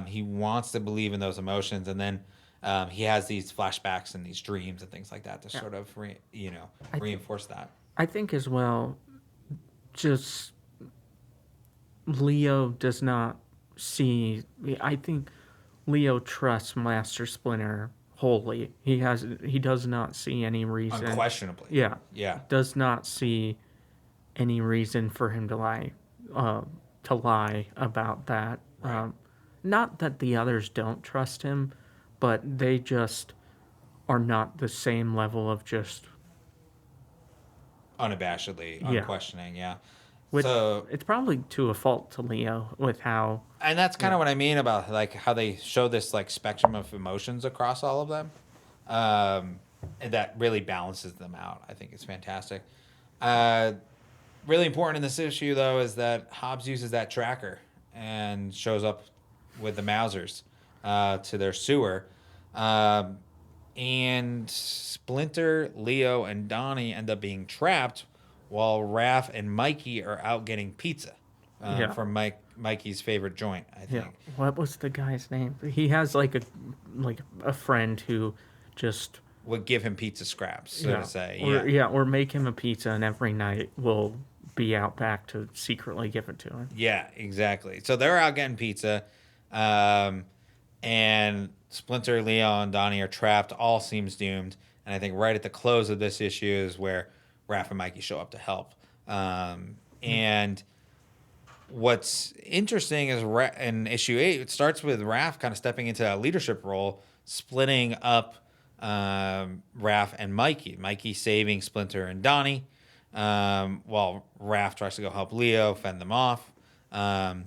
he wants to believe in those emotions, and then he has these flashbacks and these dreams and things like that to sort of reinforce that. I think as well, just Leo does not see. I think Leo trusts Master Splinter wholly. He does not see any reason. Unquestionably. Yeah, Yeah. does not see any reason for him to lie about that. Right. Not that the others don't trust him, but they just are not the same level of just. Unabashedly, Yeah. unquestioning. Yeah. Which So it's probably to a fault to Leo with how. and that's kind of what I mean about like how they show this like spectrum of emotions across all of them, and that really balances them out. I think it's fantastic. Really important in this issue though is that Hobbs uses that tracker and shows up with the Mausers to their sewer, and Splinter, Leo, and Donnie end up being trapped while Raph and Mikey are out getting pizza from Mikey's favorite joint, I think. Yeah. What was the guy's name? He has like a friend who just Would give him pizza scraps, so to say. or make him a pizza, and every night will be out back to secretly give it to him. Yeah, exactly. So they're out getting pizza, and Splinter, Leo, and Donnie are trapped. All seems doomed. And I think right at the close of this issue is where Raph and Mikey show up to help. And what's interesting is in issue 8, it starts with Raph kind of stepping into that leadership role, splitting up Raph and Mikey. Mikey saving Splinter and Donnie, while Raph tries to go help Leo fend them off. And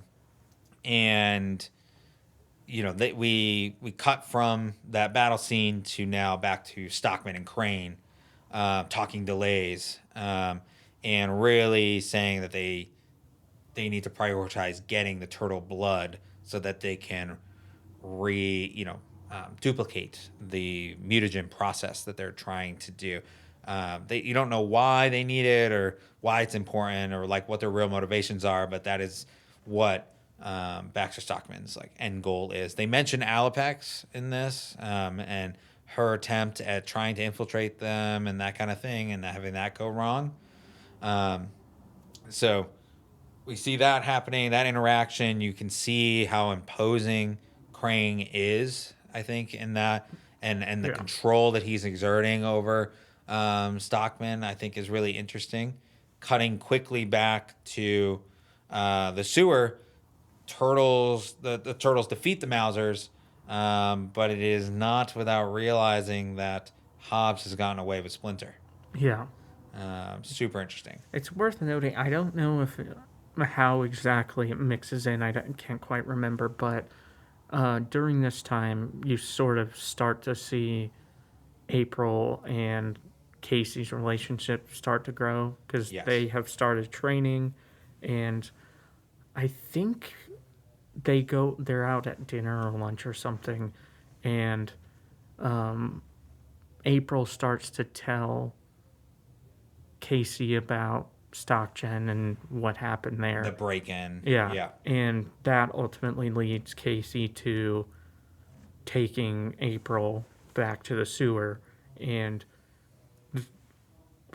we cut from that battle scene to now back to Stockman and Crane talking delays, and really saying that they need to prioritize getting the turtle blood so that they can duplicate the mutagen process that they're trying to do. You don't know why they need it or why it's important or like what their real motivations are, but that is what Baxter Stockman's like end goal is. They mention Alapex in this, and her attempt at trying to infiltrate them and that kind of thing, and having that go wrong. So we see that happening, that interaction. You can see how imposing Krang is, I think, in that, and the control that he's exerting over Stockman, I think, is really interesting. Cutting quickly back to the sewer. The turtles defeat the Mausers, but it is not without realizing that Hobbs has gotten away with Splinter. Yeah. Super interesting. It's worth noting, I don't know how exactly it mixes in. Can't quite remember, but during this time, you sort of start to see April and Casey's relationship start to grow because they have started training, and I think they're out at dinner or lunch or something, and April starts to tell Casey about StockGen and what happened there. The break-in. Yeah. Yeah. And that ultimately leads Casey to taking April back to the sewer. And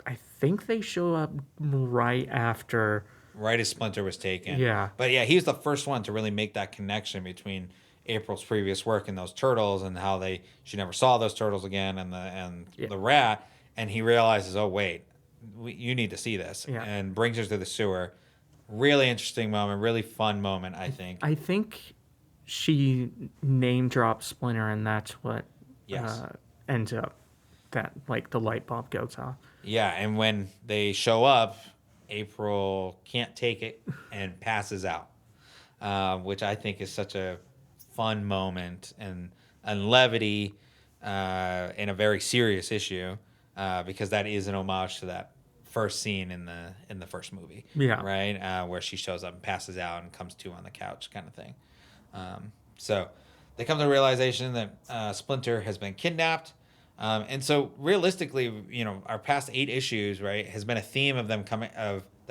I think they show up right after. Right as Splinter was taken. Yeah. But yeah, he's the first one to really make that connection between April's previous work and those turtles and how she never saw those turtles again and the rat. And he realizes, oh, wait, you need to see this. Yeah. And brings her to the sewer. Really interesting moment, really fun moment, I think. I think she name drops Splinter, and that's what Yes. ends up that, like, the light bulb goes off. Yeah, and when they show up, April can't take it and passes out, which I think is such a fun moment and levity in a very serious issue, because that is an homage to that first scene in the first movie. Yeah. Right, where she shows up and passes out and comes to on the couch, kind of thing. So they come to the realization that Splinter has been kidnapped. And so realistically, our past 8 issues, right, has been a theme of them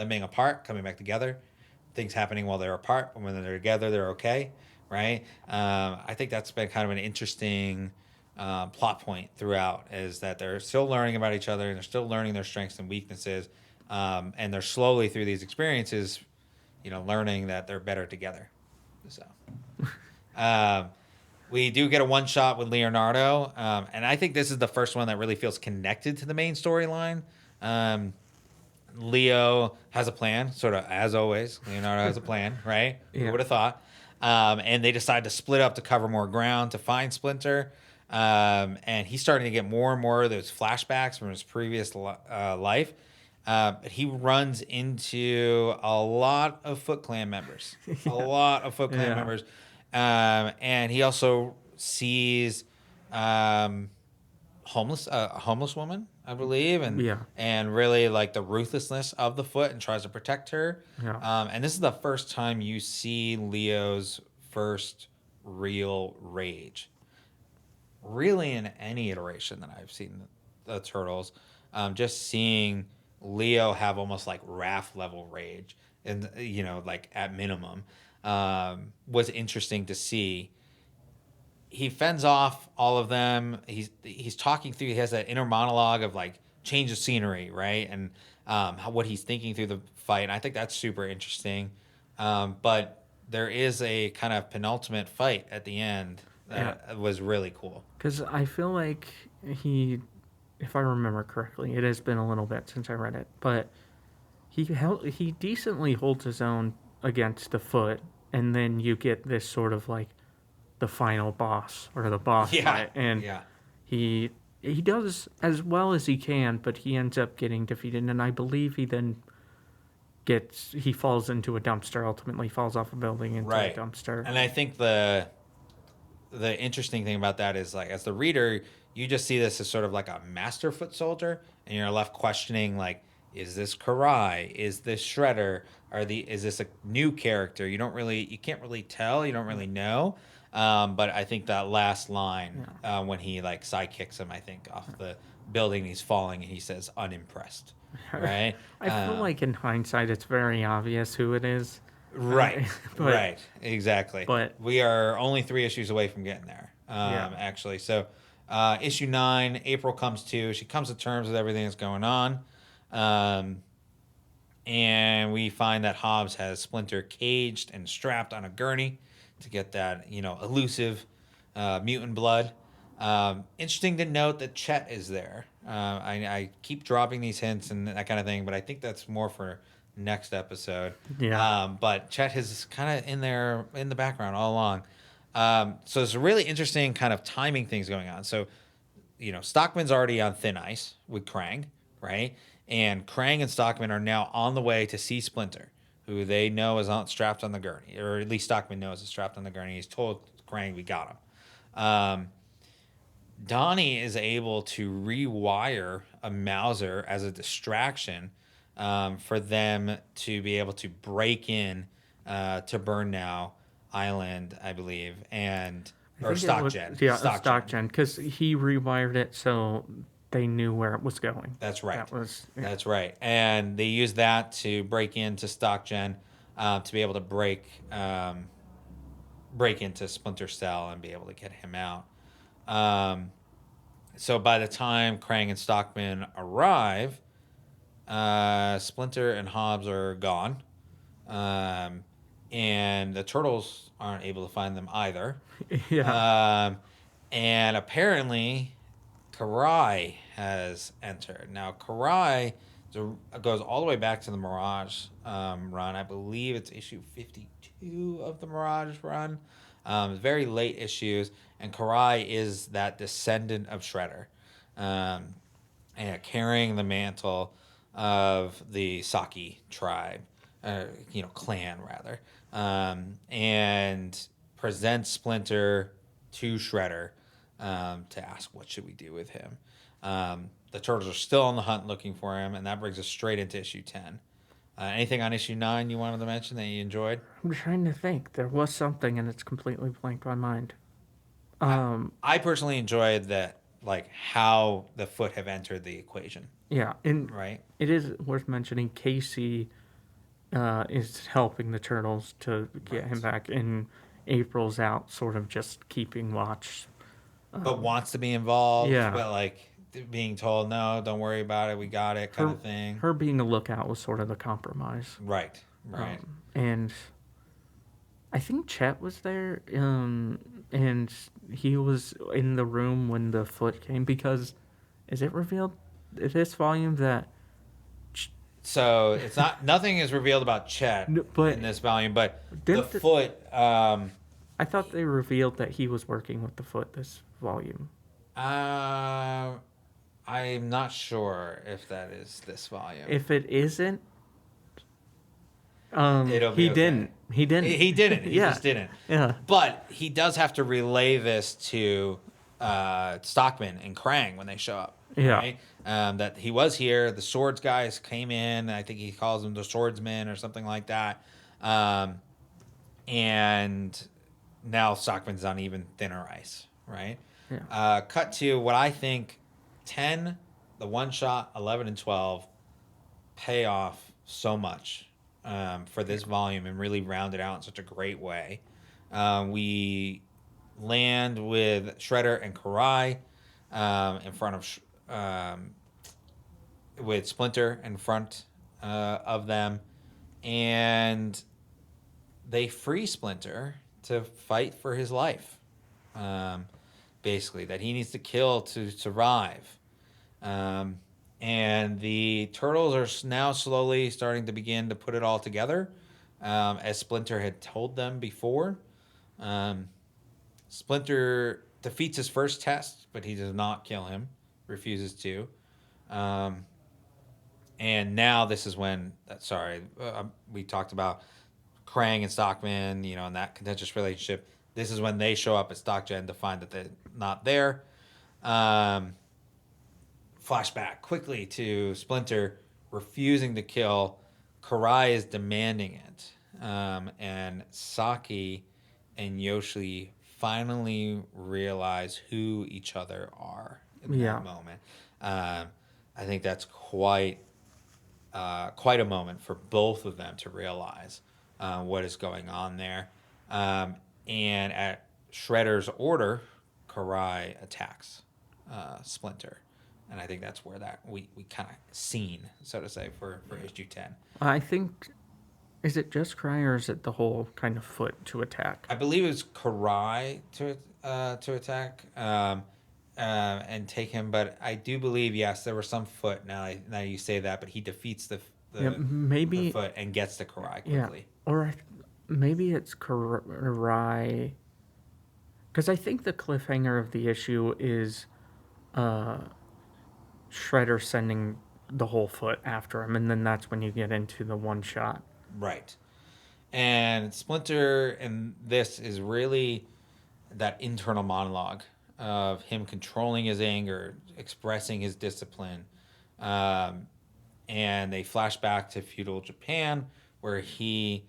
being apart, coming back together, things happening while they're apart, but when they're together, they're okay, right? I think that's been kind of an interesting plot point throughout, is that they're still learning about each other and they're still learning their strengths and weaknesses, and they're slowly through these experiences, learning that they're better together. So. We do get a one-shot with Leonardo, and I think this is the first one that really feels connected to the main storyline. Leo has a plan, sort of, as always. Leonardo has a plan, right? Yeah. Who would have thought? And they decide to split up to cover more ground to find Splinter. And he's starting to get more and more of those flashbacks from his previous life. But he runs into a lot of Foot Clan members. A lot of Foot Clan members. And he also sees a homeless woman, I believe, and really like the ruthlessness of the Foot, and tries to protect her. Yeah. And this is the first time you see Leo's first real rage, really, in any iteration that I've seen the Turtles. Just seeing Leo have almost like Raph level rage, and like at minimum. Was interesting to see. He fends off all of them. He's talking through. He has that inner monologue of like change of scenery, right? And what he's thinking through the fight. And I think that's super interesting. But there is a kind of penultimate fight at the end that was really cool. Because I feel like if I remember correctly, it has been a little bit since I read it, but he decently holds his own against the Foot, and then you get this sort of like the final boss or the boss fight, and he does as well as he can, but he ends up getting defeated, and I believe he then he falls into a dumpster, ultimately falls off a building into a dumpster. And I think the interesting thing about that is, like, as the reader, you just see this as sort of like a master foot soldier, and you're left questioning, like, is this Karai? Is this Shredder? Is this a new character? You can't really tell. You don't really know. But I think that last line, when he like sidekicks him, I think off the building, he's falling, and he says, "Unimpressed." Right. I feel like in hindsight, it's very obvious who it is. Right. Right. Exactly. But we are only 3 issues away from getting there. Actually, so issue 9, April comes to. She comes to terms with everything that's going on. And we find that Hobbs has Splinter caged and strapped on a gurney to get that, elusive mutant blood. Interesting to note that Chet is there. I keep dropping these hints and that kind of thing, but I think that's more for next episode. Yeah. But Chet is kind of in there in the background all along. So there's a really interesting kind of timing things going on. So, Stockman's already on thin ice with Krang, right? And Krang and Stockman are now on the way to see Splinter, who they know is strapped on the gurney, or at least Stockman knows is strapped on the gurney. He's told Krang, we got him. Donnie is able to rewire a Mauser as a distraction for them to be able to break in to Burnow Island, I believe, or Stockgen. Stockgen, because he rewired it so they knew where it was going. That's right. That was That's right. And they used that to break into StockGen to be able to break into Splinter's cell and be able to get him out. So by the time Krang and Stockman arrive, Splinter and Hobbs are gone. And the turtles aren't able to find them either. yeah. And apparently, Karai has entered. Now, Karai goes all the way back to the Mirage run. I believe it's issue 52 of the Mirage run. Very late issues. And Karai is that descendant of Shredder. And carrying the mantle of the Saki tribe. Clan, rather. And presents Splinter to Shredder to ask what should we do with him. The Turtles are still on the hunt looking for him, and that brings us straight into issue 10. Anything on issue 9 you wanted to mention that you enjoyed? I'm trying to think. There was something, and it's completely blanked my mind. I personally enjoyed that, like how the Foot have entered the equation. Yeah, and Right. it is worth mentioning Casey is helping the Turtles to get him back, and April's out sort of just keeping watch. But wants to be involved. Yeah. But like being told, no, don't worry about it. We got it kind of thing. Her being a lookout was sort of the compromise. Right. Right. And I think Chet was there, and he was in the room when the Foot came, because is it revealed in this volume that So it's not nothing is revealed about Chet but in this volume, but the didn't the- Foot. I thought they revealed that he was working with the Foot this volume. I'm not sure if that is this volume. If it isn't, It'll be he okay. didn't. He didn't. He didn't. He Yeah. just didn't. Yeah. But he does have to relay this to Stockman and Krang when they show up. Yeah. Right? That he was here. The swords guys came in. I think he calls them the swordsmen or something like that. And now Stockman's on even thinner ice. Right? Yeah. Cut to what I think 10, the one shot, 11, and 12 pay off so much for this volume and really round it out in such a great way. We land with Shredder and Karai in front of with Splinter in front of them, and they free Splinter to fight for his life. Basically, that he needs to kill to survive. And the Turtles are now slowly starting to begin to put it all together, as Splinter had told them before. Splinter defeats his first test, but he does not kill him, refuses to. And now this is when, we talked about Krang and Stockman, and that contentious relationship. This is when they show up at StockGen to find that they're not there. Flashback quickly to Splinter refusing to kill. Karai is demanding it. And Saki and Yoshi finally realize who each other are in that moment. I think that's quite a moment for both of them to realize what is going on there. And at Shredder's order, Karai attacks Splinter. And I think that's where that we kind of seen, so to say, for issue 10. I think, is it just Karai, or is it the whole kind of Foot to attack? I believe it was Karai to attack and take him, but I do believe, yes, there was some Foot. Now you say that, but he defeats the Foot and gets to Karai quickly. Yeah, or maybe it's Karai, because I think the cliffhanger of the issue is Shredder sending the whole Foot after him, and then that's when you get into the one shot. Right. And Splinter in this is really that internal monologue of him controlling his anger, expressing his discipline. And they flash back to feudal Japan, where his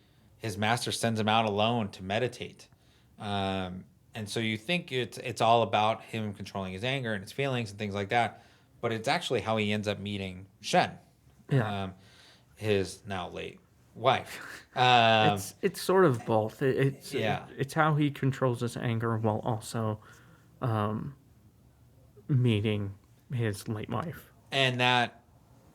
master sends him out alone to meditate. And so you think it's all about him controlling his anger and his feelings and things like that. but it's actually how he ends up meeting Shen, Yeah. his now late wife. It's sort of both. Yeah. It's how he controls his anger while also meeting his late wife. And that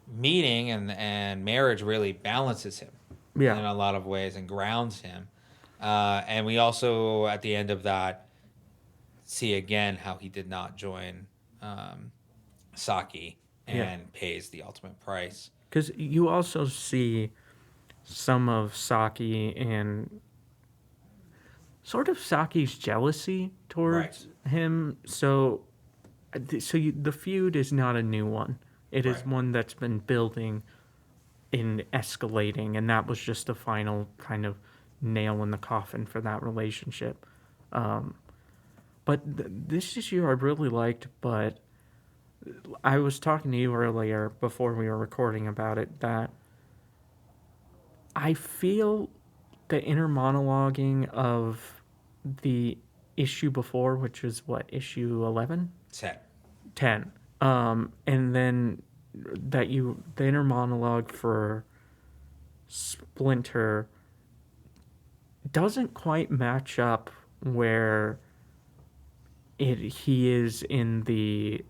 meeting and marriage really balances him Yeah. in a lot of ways and grounds him. And we also, at the end of that, see again how he did not join Saki and pays the ultimate price. Because you also see some of Saki and sort of Saki's jealousy towards him. So the feud is not a new one. It is Right. one that's been building and escalating, and that was just the final kind of nail in the coffin for that relationship. But this issue I really liked, but I was talking to you earlier before we were recording about it that I feel the inner monologuing of the issue before, which is what, issue 11? 10. And then the inner monologue for Splinter doesn't quite match up where he is in the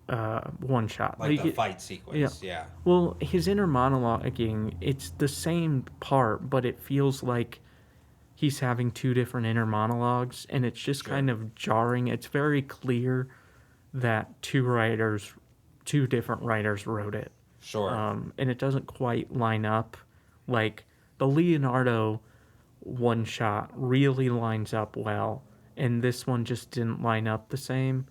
one shot. Like the fight sequence. Yeah. Well, his inner monologuing, it's the same part, but it feels like he's having two different inner monologues, and it's just kind of jarring. It's very clear that two different writers wrote it. Sure. And it doesn't quite line up. Like, the Leonardo one shot really lines up well, and this one just didn't line up the same.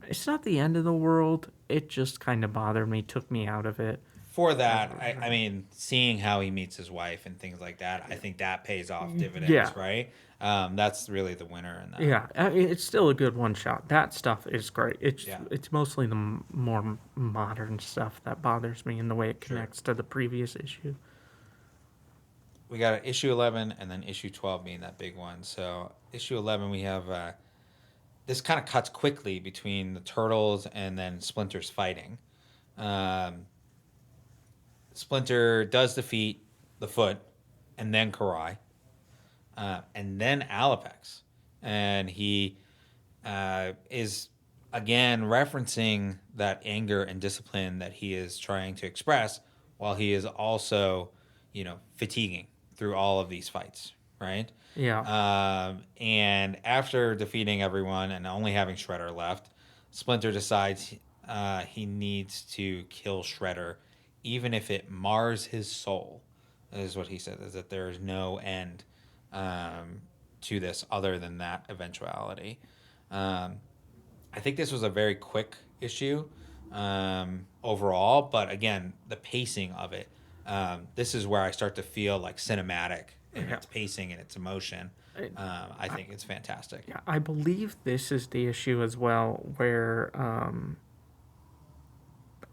It's not the end of the world. It just kind of bothered me, took me out of it. For that, I mean, seeing how he meets his wife and things like that, I think that pays off dividends, Yeah. right? That's really the winner in that. Yeah, I mean, it's still a good one shot. That stuff is great. It's mostly the more modern stuff that bothers me in the way it connects to the previous issue. We got issue 11 and then issue 12 being that big one. So issue 11, we have this kind of cuts quickly between the Turtles and then Splinter's fighting. Splinter does defeat the Foot and then Karai and then Alapex. And he is, again, referencing that anger and discipline that he is trying to express while he is also, fatiguing through all of these fights, right? Yeah. And after defeating everyone and only having Shredder left, Splinter decides he needs to kill Shredder, even if it mars his soul, is what he said, is that there is no end to this other than that eventuality. I think this was a very quick issue overall, but again, the pacing of it, this is where I start to feel like cinematic in its pacing and its emotion. I think it's fantastic. Yeah, I believe this is the issue as well, where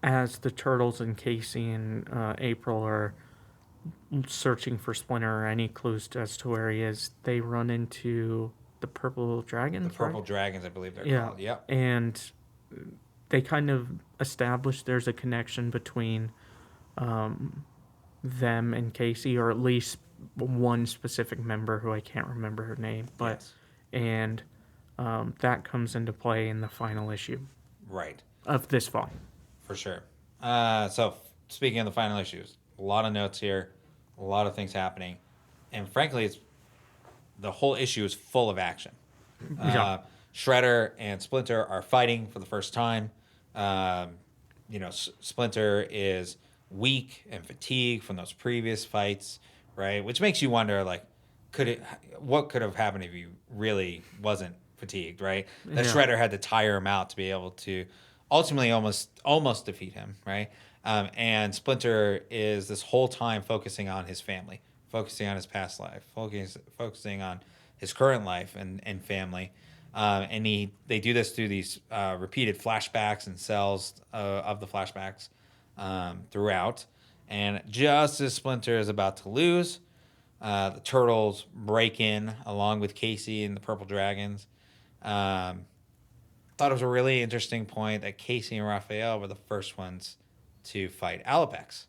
as the Turtles and Casey and April are searching for Splinter or any clues as to where he is, they run into the Purple Dragons. The Purple Dragons, I believe they're called. Yep. And they kind of establish there's a connection between them and Casey, or at least one specific member who I can't remember her name, but and that comes into play in the final issue, right, of this volume, for sure. So speaking of the final issues, a lot of notes here, a lot of things happening, and frankly, the whole issue is full of action. Shredder and Splinter are fighting for the first time. Splinter is weak and fatigued from those previous fights, right? Which makes you wonder, like, what could have happened if he really wasn't fatigued, right? That Shredder had to tire him out to be able to ultimately almost defeat him, right? And Splinter is this whole time focusing on his family, focusing on his past life, focusing on his current life and family. And they do this through these repeated flashbacks and cells of the flashbacks throughout. And just as Splinter is about to lose, the Turtles break in along with Casey and the Purple Dragons. thought it was a really interesting point that Casey and Raphael were the first ones to fight Alopex.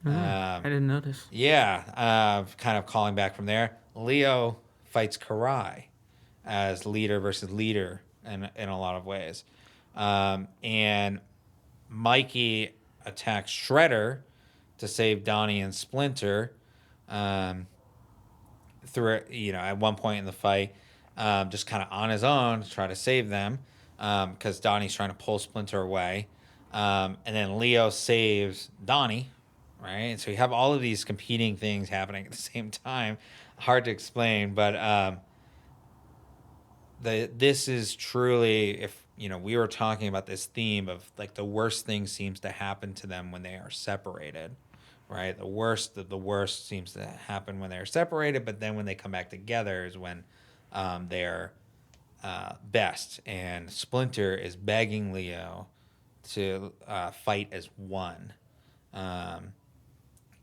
I didn't notice. Yeah, kind of calling back from there. Leo fights Karai as leader versus leader in a lot of ways. And Mikey attacks Shredder to save Donnie and Splinter. Through at one point in the fight, just kind of on his own to try to save them, because Donnie's trying to pull Splinter away, and then Leo saves Donnie, right? So you have all of these competing things happening at the same time. Hard to explain, but this is truly, if we were talking about this theme of like the worst thing seems to happen to them when they are separated. Right, the worst of the worst seems to happen when they're separated, but then when they come back together is when they're best. And Splinter is begging Leo to fight as one,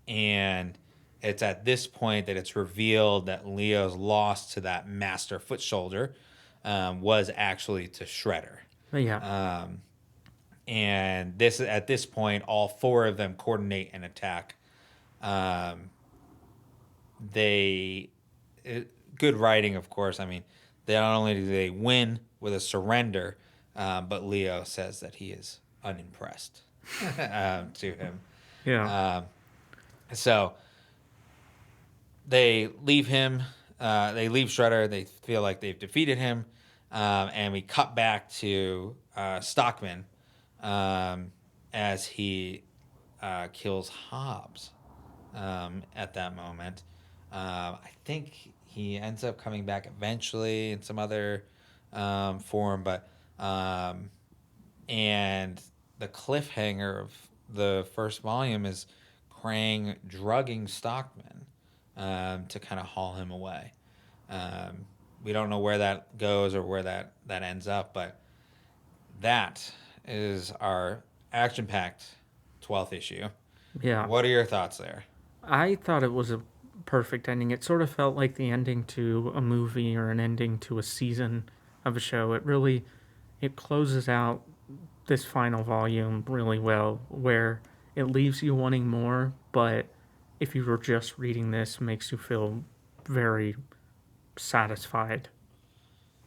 and it's at this point that it's revealed that Leo's loss to that master foot soldier was actually to Shredder. Yeah. And at this point, all four of them coordinate an attack. Good writing, of course. I mean, they not only do they win with a surrender, but Leo says that he is unimpressed to him. Yeah. So they leave him. They leave Shredder. They feel like they've defeated him, and we cut back to Stockman as he kills Hobbs. At that moment, I think he ends up coming back eventually in some other form, but and the cliffhanger of the first volume is Krang drugging Stockman to kind of haul him away. We don't know where that goes or where that ends up, but that is our action-packed 12th issue. Yeah. What are your thoughts there? I thought it was a perfect ending. It sort of felt like the ending to a movie or an ending to a season of a show. It closes out this final volume really well, where it leaves you wanting more, but if you were just reading this, makes you feel very satisfied.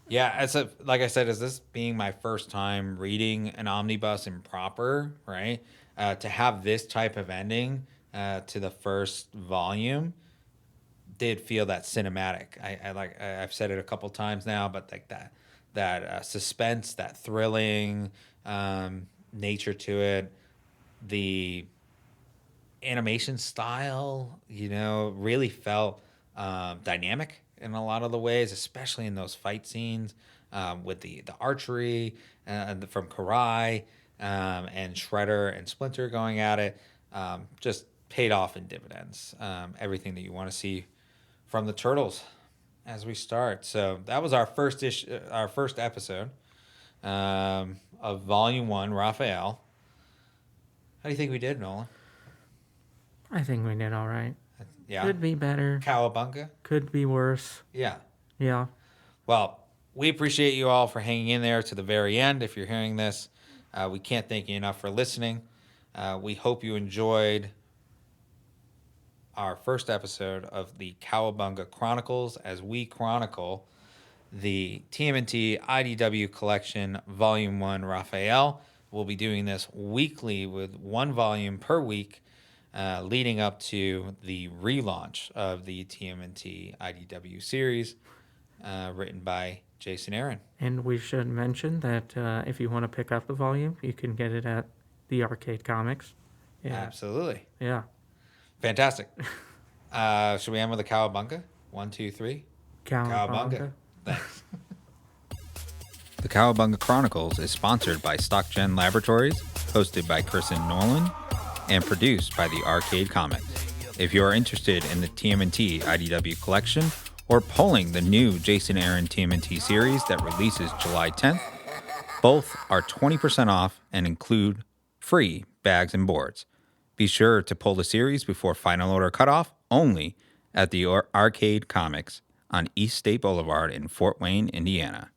Yeah, like I said, as this being my first time reading an omnibus in proper, right? To have this type of ending to the first volume did feel that cinematic. I've said it a couple times now, but like that suspense, that thrilling nature to it, the animation style, really felt dynamic in a lot of the ways, especially in those fight scenes with the archery from Karai and Shredder and Splinter going at it. Just paid off in dividends. Everything that you want to see from the Turtles as we start. So that was our first episode of Volume 1, Raphael. How do you think we did, Nolan? I think we did all right. Yeah. Could be better. Cowabunga? Could be worse. Yeah. Yeah. Well, we appreciate you all for hanging in there to the very end. If you're hearing this, we can't thank you enough for listening. We hope you enjoyed our first episode of the Cowabunga Chronicles as we chronicle the TMNT IDW Collection Volume 1 Raphael. We'll be doing this weekly with one volume per week, leading up to the relaunch of the TMNT IDW series, written by Jason Aaron. And we should mention that if you want to pick up the volume, you can get it at the Arcade Comics. Yeah. Absolutely. Yeah. Fantastic. Should we end with a Cowabunga? 1, 2, 3. Cowabunga. Thanks. The Cowabunga Chronicles is sponsored by StockGen Laboratories, hosted by Chris and Nolan, and produced by the Arcade Comics. If you are interested in the TMNT IDW collection or pulling the new Jason Aaron TMNT series that releases July 10th, both are 20% off and include free bags and boards. Be sure to pull the series before final order cutoff only at the Arcade Comics on East State Boulevard in Fort Wayne, Indiana.